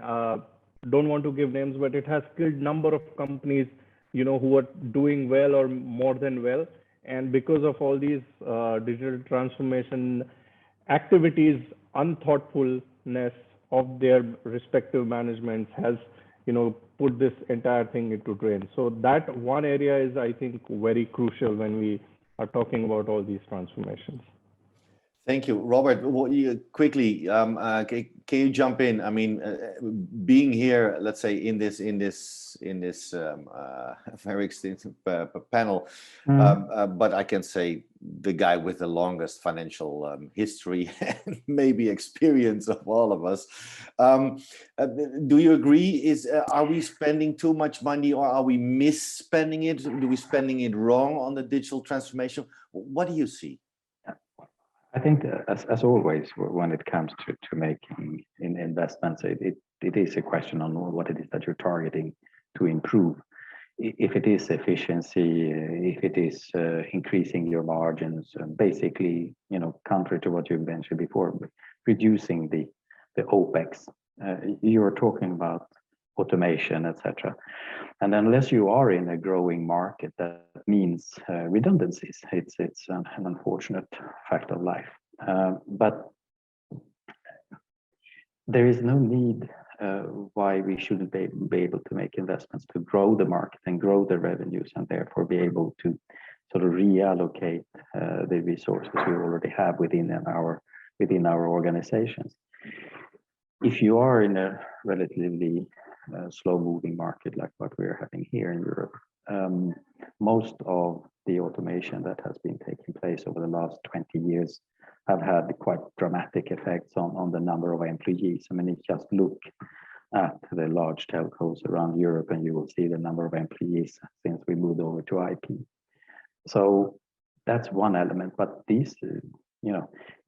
don't want to give names, but it has killed number of companies, who are doing well or more than well. And because of all these digital transformation activities, unthoughtfulness of their respective managements has, put this entire thing into drain. So that one area is, I think, very crucial when we are talking about all these transformations. Thank you, Robert. Quickly, can you jump in? I mean, being here, let's say in this very extensive panel, but I can say the guy with the longest financial history and maybe experience of all of us. Do you agree? Are we spending too much money, or are we misspending it? Do we spending it wrong on the digital transformation? What do you see? I think, as always, when it comes to making investments, it is a question on what it is that you're targeting to improve. If it is efficiency, if it is increasing your margins, basically, contrary to what you mentioned before, reducing the OPEX, you're talking about automation, etc. And unless you are in a growing market, that means redundancies. It's an unfortunate fact of life. But there is no need why we shouldn't be able to make investments to grow the market and grow the revenues, and therefore be able to sort of reallocate the resources we already have within our organizations. If you are in a relatively slow-moving market like what we're having here in Europe, most of the automation that has been taking place over the last 20 years have had quite dramatic effects on the number of employees. I mean, if you just look at the large telcos around Europe, and you will see the number of employees since we moved over to IP. So that's one element, but these,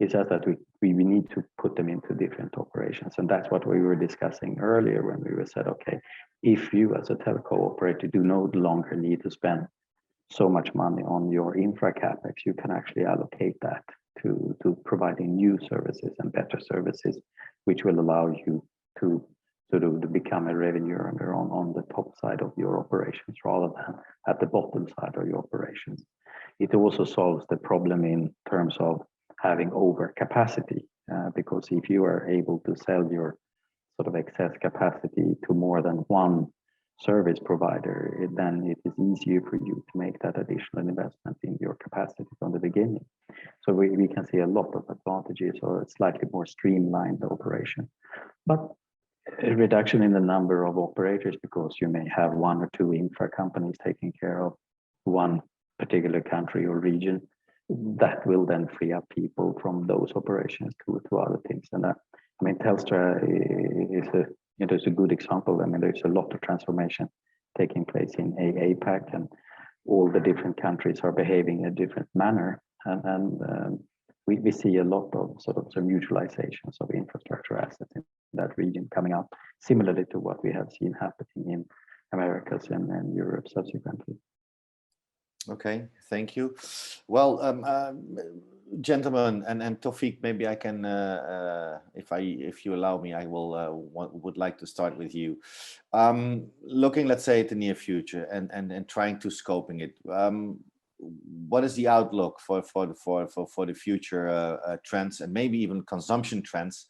it's just that we need to put them into different operations. And that's what we were discussing earlier when we said, okay, if you as a telco operator do no longer need to spend so much money on your infra capex, you can actually allocate that to providing new services and better services, which will allow you to sort of become a revenue earner on the top side of your operations rather than at the bottom side of your operations. It also solves the problem in terms of having overcapacity, because if you are able to sell your sort of excess capacity to more than one service provider, then it is easier for you to make that additional investment in your capacity from the beginning. So we can see a lot of advantages, or a slightly more streamlined operation. But a reduction in the number of operators, because you may have one or two infra companies taking care of one particular country or region, that will then free up people from those operations to other things. And that, I mean, Telstra is a good example. I mean, there's a lot of transformation taking place in APAC, and all the different countries are behaving in a different manner. And we see a lot of sort of some mutualizations of infrastructure assets in that region coming up, similarly to what we have seen happening in Americas and Europe subsequently. Okay, thank you. Well, gentlemen, and Tawfiq, maybe I can, if you allow me, I would like to start with you. Looking, let's say, at the near future and trying to scoping it. What is the outlook for the future trends, and maybe even consumption trends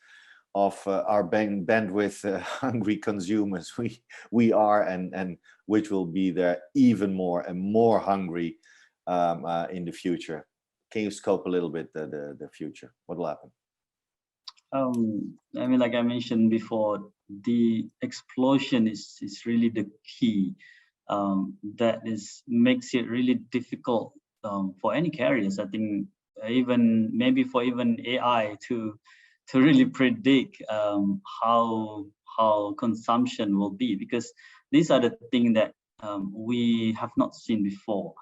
of our bandwidth hungry consumers we are, and which will be there even more and more hungry in the future. Can you scope a little bit the future? What will happen? I mean, like I mentioned before, the explosion is really the key. That makes it really difficult for any carriers. I think even maybe for even AI to really predict how consumption will be, because these are the things that we have not seen before.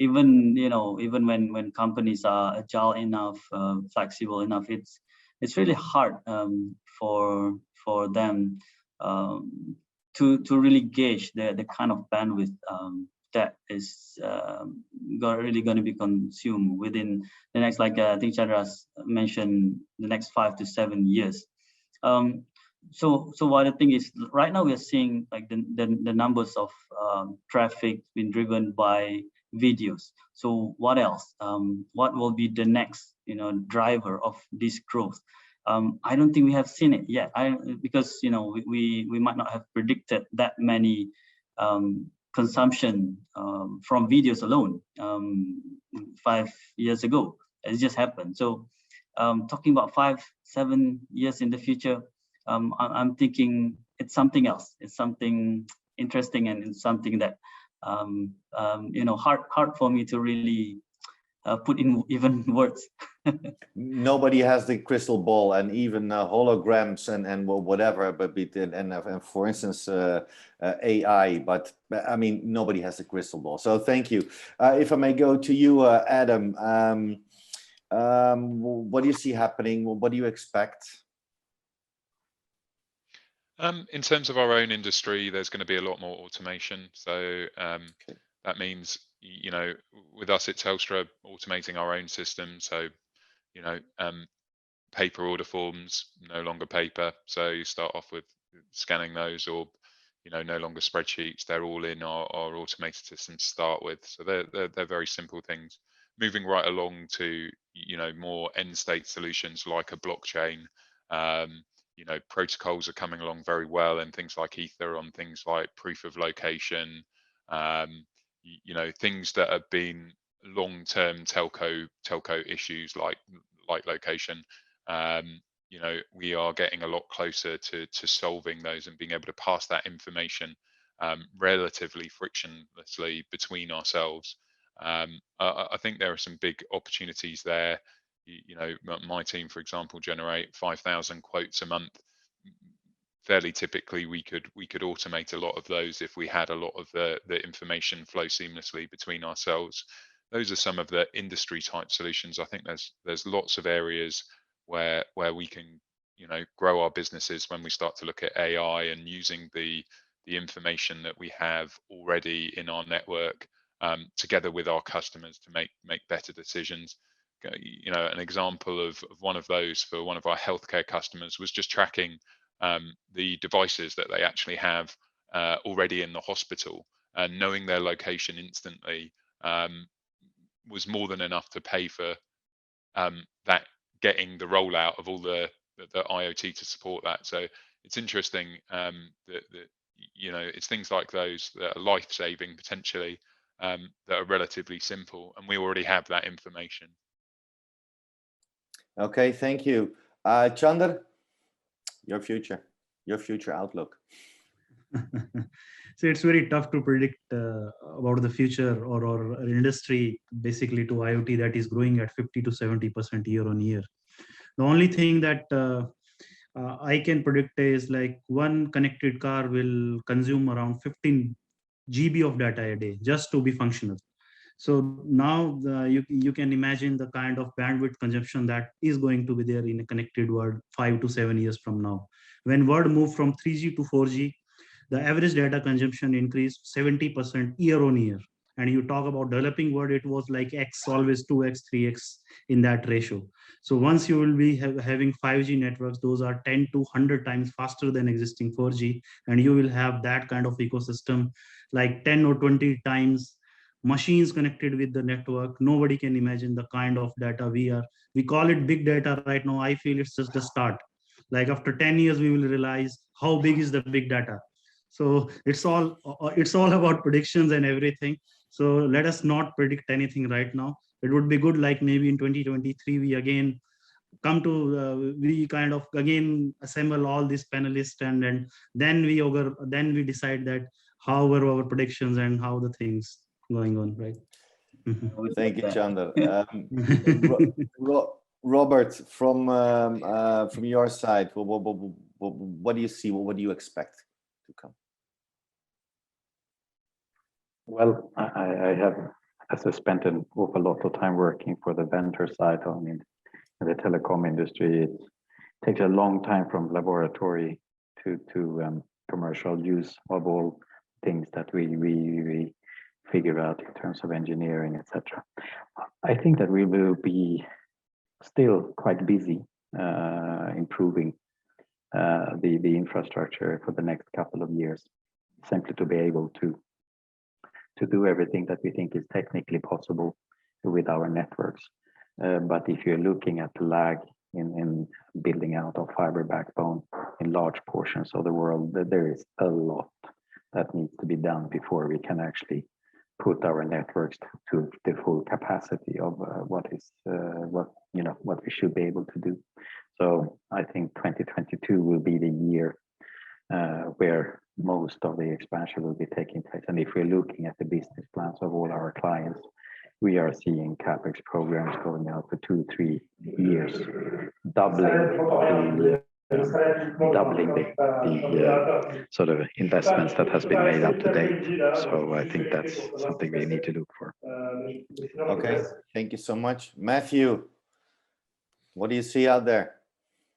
Even when companies are agile enough, flexible enough, it's really hard for them to really gauge the kind of bandwidth that is really going to be consumed within the next, like I think Chandra's mentioned, the next 5 to 7 years. So what I think is, right now we are seeing like the numbers of traffic being driven by videos. So what else? What will be the next driver of this growth? I don't think we have seen it yet. Because we might not have predicted that many consumption from videos alone 5 years ago. It just happened. So talking about 5-7 years in the future, I'm thinking it's something else. It's something interesting, and it's something that hard for me to really put in even words. Nobody has the crystal ball, and even holograms and whatever, but and for instance AI, but I mean nobody has a crystal ball. So thank you. If I may go to you, Adam, what do you see happening? What do you expect? In terms of our own industry, there's going to be a lot more automation. So that means, with us at Telstra, automating our own system. So, paper order forms, no longer paper. So you start off with scanning those, or, no longer spreadsheets. They're all in our automated system to start with. So they're very simple things. Moving right along to, more end state solutions like a blockchain. Protocols are coming along very well, and things like Ether on things like proof of location, things that have been long-term telco issues like location. We are getting a lot closer to solving those and being able to pass that information relatively frictionlessly between ourselves. I think there are some big opportunities there. My team, for example, generate 5,000 quotes a month. Fairly typically, we could automate a lot of those if we had a lot of the information flow seamlessly between ourselves. Those are some of the industry type solutions. I think there's lots of areas where we can grow our businesses when we start to look at AI and using the information that we have already in our network together with our customers to make better decisions. An example of one of those for one of our healthcare customers was just tracking the devices that they actually have already in the hospital, and knowing their location instantly was more than enough to pay for that, getting the rollout of all the IoT to support that. So it's interesting that it's things like those that are life-saving potentially, that are relatively simple, and we already have that information. Okay, thank you. Chandra, your future outlook. So it's very tough to predict about the future or an industry basically to IoT that is growing at 50 to 70% year on year. The only thing that I can predict is like one connected car will consume around 15 GB of data a day just to be functional. So now you can imagine the kind of bandwidth consumption that is going to be there in a connected world 5 to 7 years from now. When world moved from 3G to 4G, the average data consumption increased 70% year on year. And you talk about developing world, it was like X, always 2X, 3X in that ratio. So once you will be having 5G networks, those are 10 to 100 times faster than existing 4G. And you will have that kind of ecosystem like 10 or 20 times machines connected with the network. Nobody can imagine the kind of data we call it big data right now. I feel it's just the start. Like after 10 years, we will realize how big is the big data. So it's all about predictions and everything. So let us not predict anything right now. It would be good, like maybe in 2023, we again come to we kind of again assemble all these panelists, and then we decide that how were our predictions and how the things going on, right? Thank you, Chandra. Robert, from your side, what do you see? What do you expect to come? Well, I have, as I spent an awful lot of time working for the vendor side, I mean, in the telecom industry, it takes a long time from laboratory to commercial use of all things that we figure out in terms of engineering, etc. I think that we will be still quite busy improving the infrastructure for the next couple of years, simply to be able to do everything that we think is technically possible with our networks. But if you're looking at the lag in building out of fiber backbone in large portions of the world, there is a lot that needs to be done before we can actually put our networks to the full capacity of what we should be able to do. So I think 2022 will be the year where most of the expansion will be taking place. And if we're looking at the business plans of all our clients, we are seeing CapEx programs going out for 2-3 years, doubling the sort of investments that has been made up to date. So I think that's something we need to look for. Okay, thank you so much. Matthew, what do you see out there?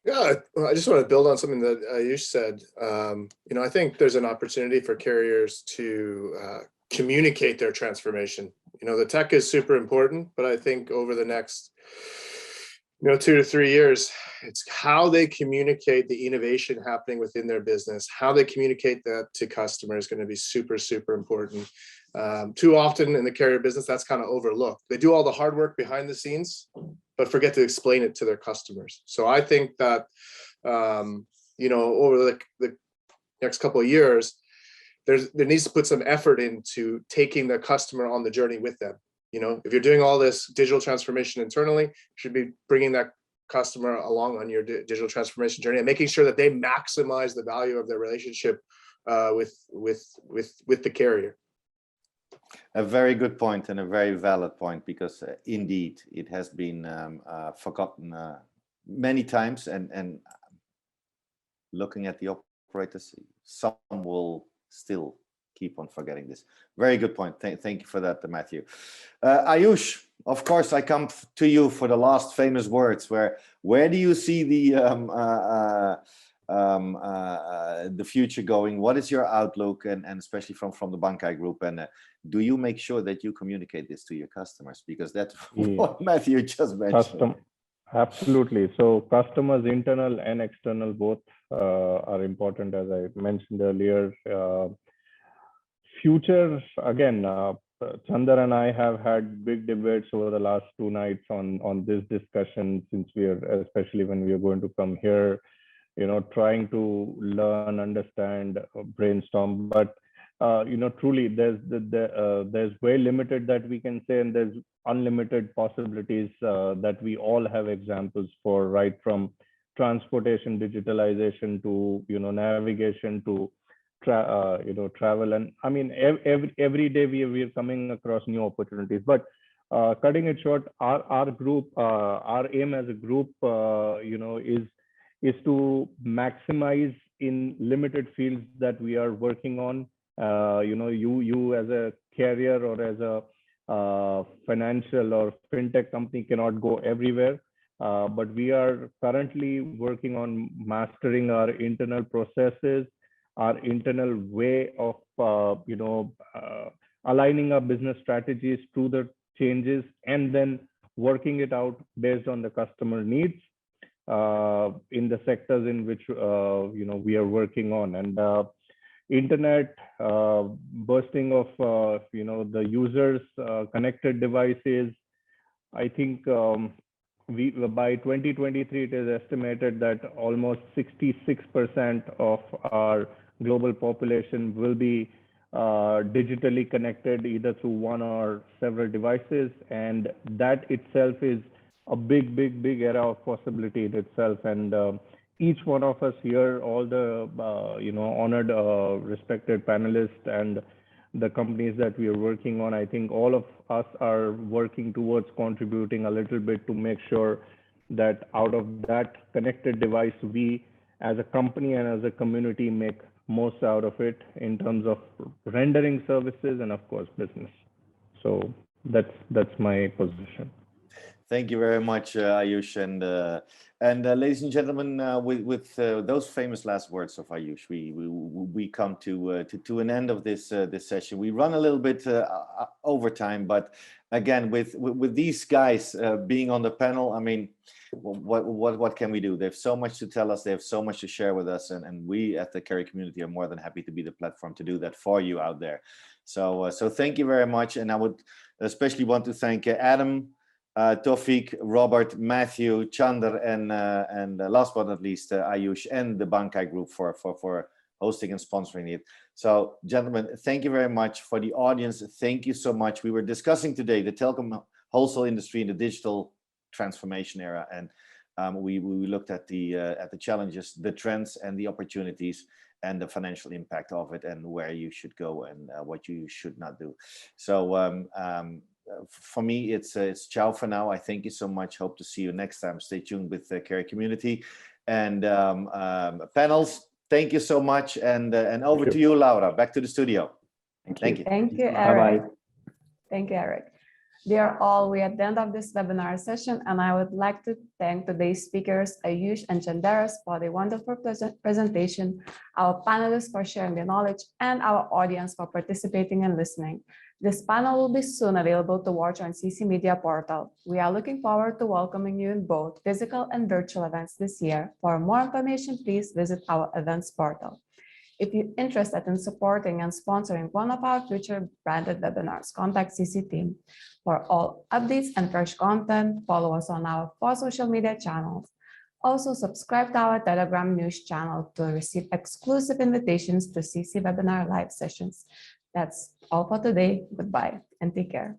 Yeah, I just want to build on something that Ayush said. I think there's an opportunity for carriers to communicate their transformation. The tech is super important, but I think over the next 2 to 3 years, it's how they communicate the innovation happening within their business, how they communicate that to customers is going to be super, super important. Too often in the carrier business, that's kind of overlooked. They do all the hard work behind the scenes, but forget to explain it to their customers. So I think that, over the next couple of years, there needs to put some effort into taking the customer on the journey with them. If you're doing all this digital transformation internally, you should be bringing that customer along on your digital transformation journey and making sure that they maximize the value of their relationship with the carrier. A very good point and a very valid point, because indeed it has been forgotten many times, and looking at the operators, some will still keep on forgetting this. Very good point. Thank you for that, Matthew. Ayush, of course, I come to you for the last famous words. Where do you see the future going? What is your outlook, and especially from the Bankai Group? And do you make sure that you communicate this to your customers? Because that's what Matthew just mentioned. Absolutely. So customers, internal and external, both are important, as I mentioned earlier. Future, again, Chandra and I have had big debates over the last 2 nights on this discussion, since especially when we are going to come here, trying to learn, understand, brainstorm. But truly, there's very limited that we can say, and there's unlimited possibilities that we all have examples for, right from transportation digitalization to navigation to travel. And I mean, every day we are coming across new opportunities. But cutting it short, our group, our aim as a group, is to maximize in limited fields that we are working on. You as a carrier or as a financial or fintech company cannot go everywhere. But we are currently working on mastering our internal processes, our internal way of aligning our business strategies to the changes, and then working it out based on the customer needs in the sectors in which we are working on. And internet, bursting of the users, connected devices. I think by 2023, it is estimated that almost 66% of our global population will be digitally connected either through one or several devices, and that itself is a big era of possibility in itself. And each one of us here, all the honored respected panelists and the companies that we are working on, I think all of us are working towards contributing a little bit to make sure that out of that connected device, we as a company and as a community make most out of it in terms of rendering services and of course business. So that's my position. Thank you very much, Ayush, and ladies and gentlemen, with those famous last words of Ayush, we come to an end of this session. We run a little bit over time, but again, with these guys being on the panel, I mean, what can we do? They have so much to tell us. They have so much to share with us, and we at the Carry community are more than happy to be the platform to do that for you out there. So thank you very much, and I would especially want to thank Adam, Tawfiq, Robert, Matthew, Chandra, and last but not least, Ayush and the Bankai Group for hosting and sponsoring it. So, gentlemen, thank you very much. For the audience, thank you so much. We were discussing today the telecom wholesale industry in the digital transformation era, and we looked at the challenges, the trends, and the opportunities, and the financial impact of it, and where you should go and what you should not do. So. For me, it's ciao for now. I thank you so much. Hope to see you next time. Stay tuned with the Carry community and panels. Thank you so much. And over to you, Laura. Back to the studio. Thank you. Thank you, Eric. Bye-bye. Thank you, Eric. Dear all, we are at the end of this webinar session, and I would like to thank today's speakers, Ayush and Chandra, for the wonderful presentation, our panelists for sharing their knowledge, and our audience for participating and listening. This panel will be soon available to watch on CC Media portal. We are looking forward to welcoming you in both physical and virtual events this year. For more information, please visit our events portal. If you're interested in supporting and sponsoring one of our future branded webinars, contact CC team. For all updates and fresh content, follow us on our 4 social media channels. Also, subscribe to our Telegram news channel to receive exclusive invitations to CC Webinar Live sessions. That's all for today. Goodbye and take care.